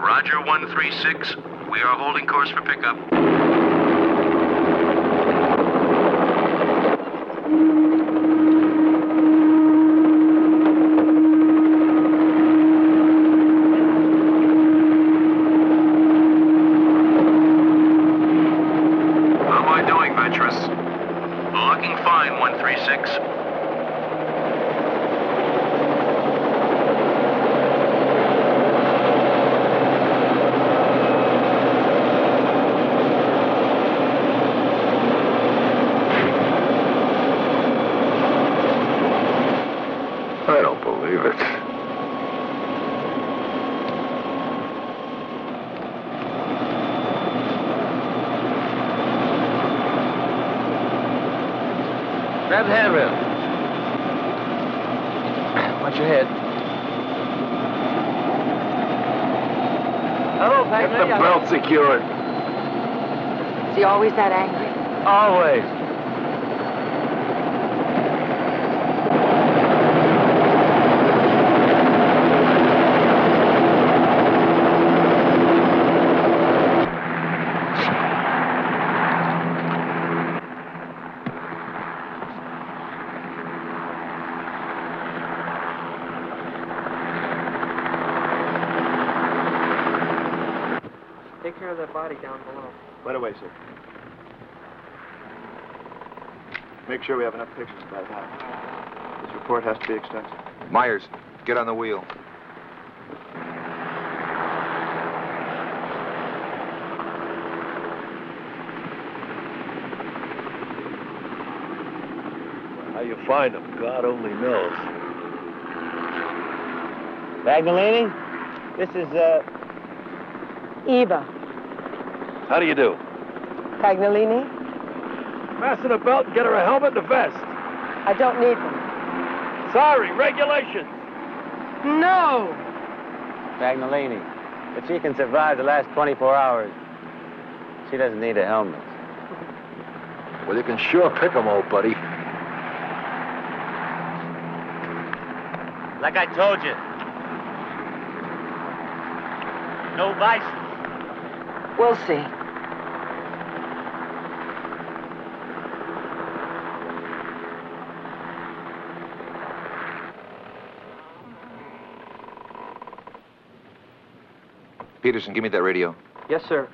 Roger 136. We are holding course for pickup. How am I doing, Ventress? Looking fine, 136. I don't believe it. Grab the handrail. Watch your head. Hello, Pagnolini. Get the belt secured. Is he always that angry? Always. Take care of that body down below. Right away, sir. Make sure we have enough pictures by now. This report has to be extensive. Myers, get on the wheel. How you find them, God only knows. Magnolini, this is, Eva. How do you do? Pagnolini? Fasten a belt and get her a helmet and a vest. I don't need them. Sorry, regulations. No! Magnolini, if she can survive the last 24 hours, she doesn't need a helmet. Well, you can sure pick 'em, old buddy. like I told you. No vices. We'll see. Peterson, give me that radio. Yes, sir.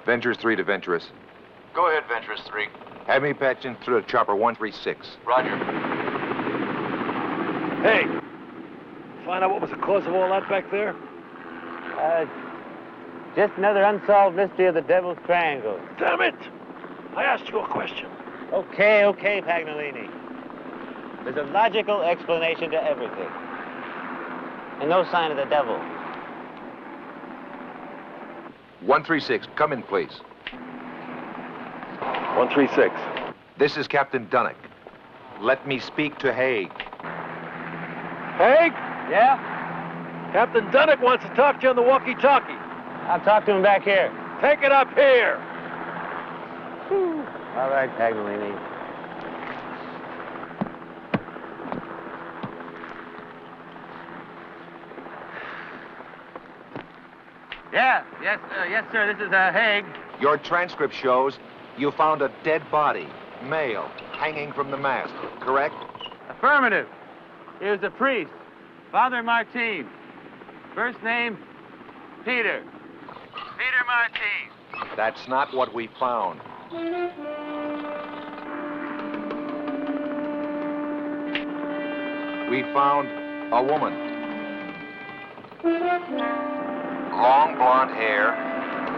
Venturous 3 to Venturous. Go ahead, Venturous 3. Have me patched in through to chopper 136. Roger. Hey, find out what was the cause of all that back there? Just another unsolved mystery of the Devil's Triangle. Damn it! I asked you a question. Okay, Pagnolini. There's a logical explanation to everything. And no sign of the devil. 136, come in, please. 136. This is Captain Dunnock. Let me speak to Haig. Haig? Yeah? Captain Dunnock wants to talk to you on the walkie-talkie. I'll talk to him back here. Take it up here. All right, Pagnolini. Yes, sir. This is Haig. Your transcript shows you found a dead body, male, hanging from the mast, correct? Affirmative. He was a priest, Father Martin. First name, Peter. Peter Martin. That's not what we found. We found a woman. Long blonde hair,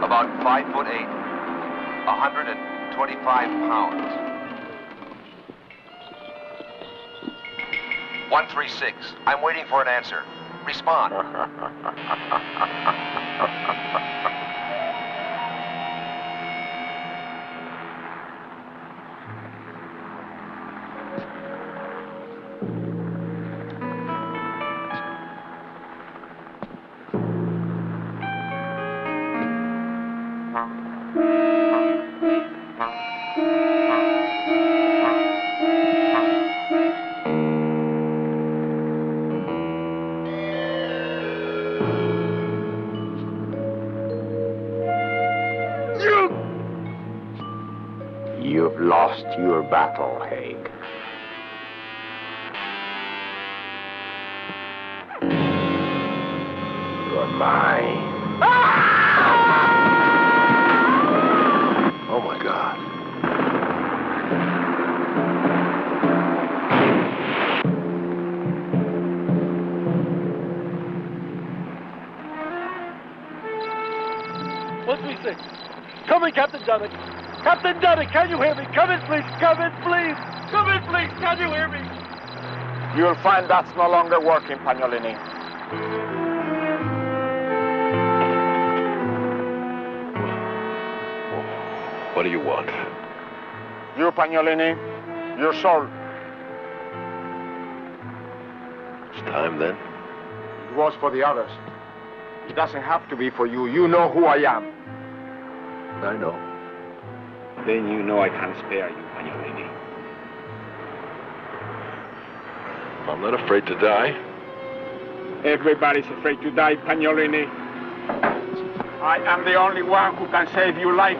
about 5'8", 125 pounds. 136, I'm waiting for an answer. Respond. You've lost your battle, Haig. You're mine. Oh, my God. Come in, Captain Dunnock. Captain Dunnock, can you hear me? Come in, please. Come in, please. Come in, please. Can you hear me? You'll find that's no longer working, Pagnolini. What do you want? You, Pagnolini, your soul. It's time, then. It was for the others. It doesn't have to be for you. You know who I am. I know. Then you know I can't spare you, Pagnolini. I'm not afraid to die. Everybody's afraid to die, Pagnolini. I am the only one who can save your life.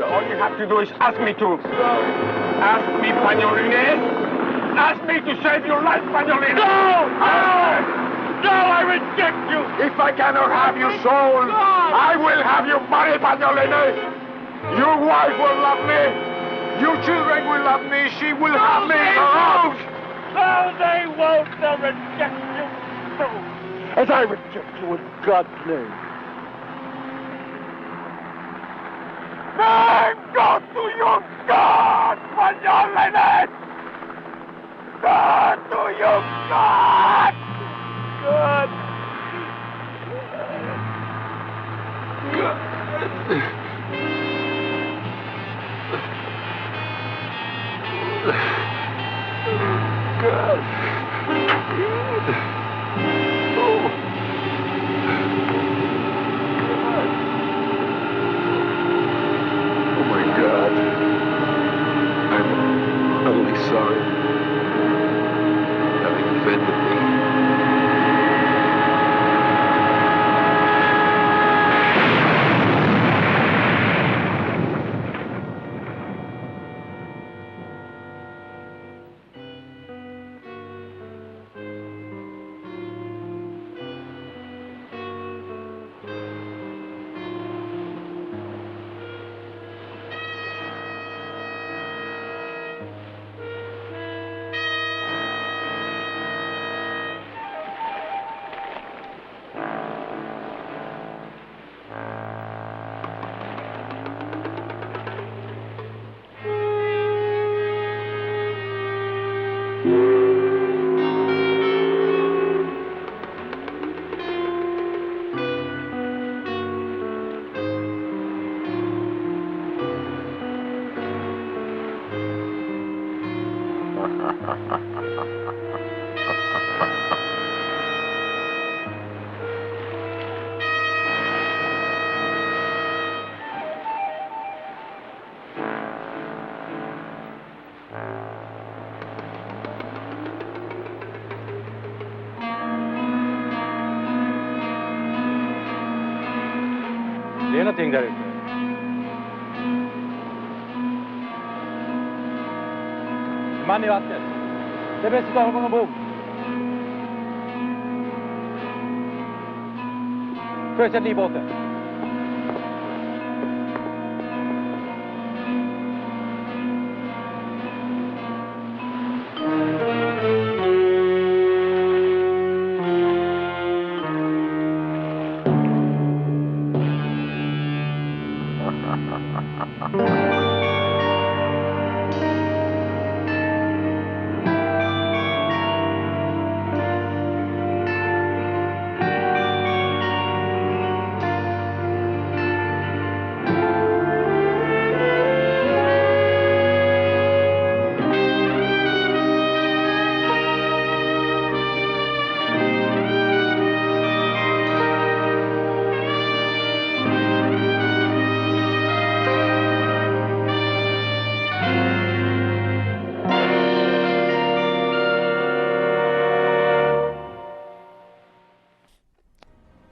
All you have to do is ask me to. Ask me, Pagnolini. Ask me to save your life, Pagnolini. No! No, I reject you! If I cannot have you sold, I will have you married, Pagnolini! Your wife will love me! Your children will love me! She will have me in her arms! No, they won't! They'll reject you! No. As I reject you in God's name. Then go to your God, Pagnolini! Go to your God! God! Oh my God. I'm utterly sorry. Having offended me. Det är någonting där ute. Man i vattnet. Det är bäst att ta honom ombord. Sjösätt livbåten.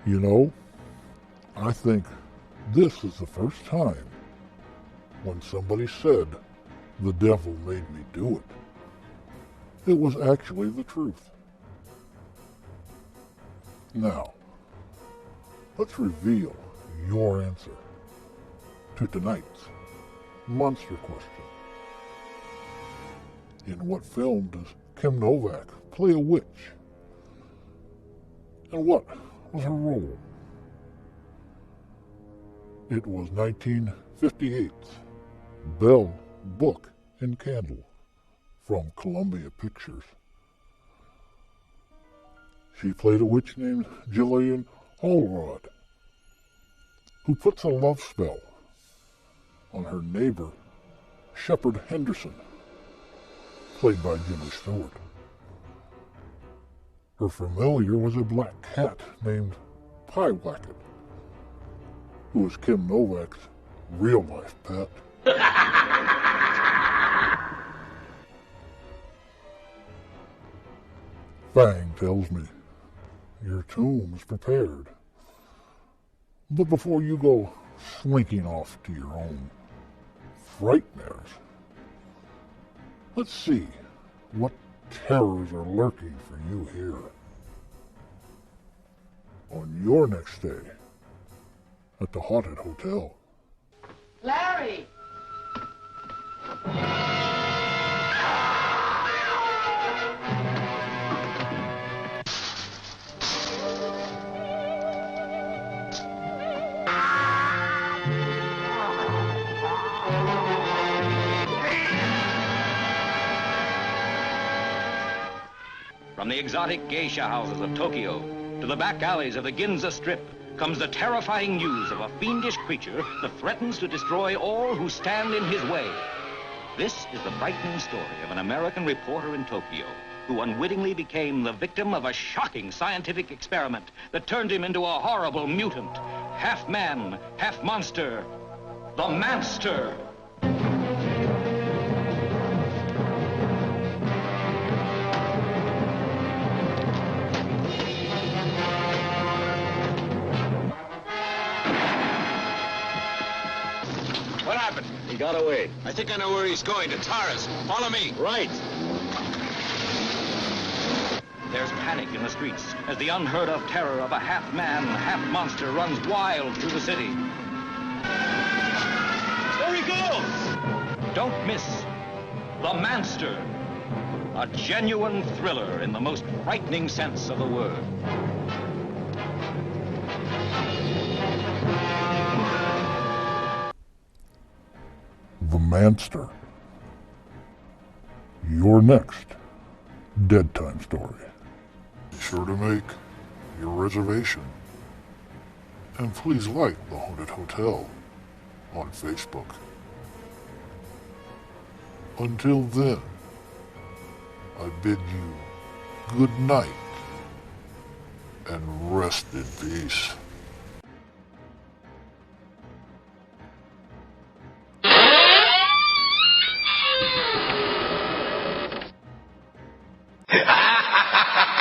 You know, I think this is the first time when somebody said the devil made me do it. It was actually the truth. Now, let's reveal your answer to tonight's monster question. In what film does Kim Novak play a witch? And what was her role? It was 1958's Belle, Book and Candle from Columbia Pictures. She played a witch named Jillian Allrod, who puts a love spell on her neighbor, Shepard Henderson, played by Jimmy Stewart. Her familiar was a black cat named Pyewacket, who was Kim Novak's real-life pet. Fang tells me your tomb is prepared. But before you go slinking off to your own frightmares, let's see what terrors are lurking for you here. on your next stay at the Haunted Hotel. Larry! From the exotic geisha houses of Tokyo to the back alleys of the Ginza Strip comes the terrifying news of a fiendish creature that threatens to destroy all who stand in his way. This is the frightening story of an American reporter in Tokyo who unwittingly became the victim of a shocking scientific experiment that turned him into a horrible mutant, half man, half monster, the Manster. What happened? He got away. I think I know where he's going, to Taras. Follow me. Right. There's panic in the streets as the unheard-of terror of a half-man, half-monster runs wild through the city. There he goes! Don't miss The Manster, a genuine thriller in the most frightening sense of the word. The Manster. Your next Dead Time story. Be sure to make your reservation. And please like the Haunted Hotel on Facebook. Until then, I bid you good night and rest in peace. Ha ha ha ha ha!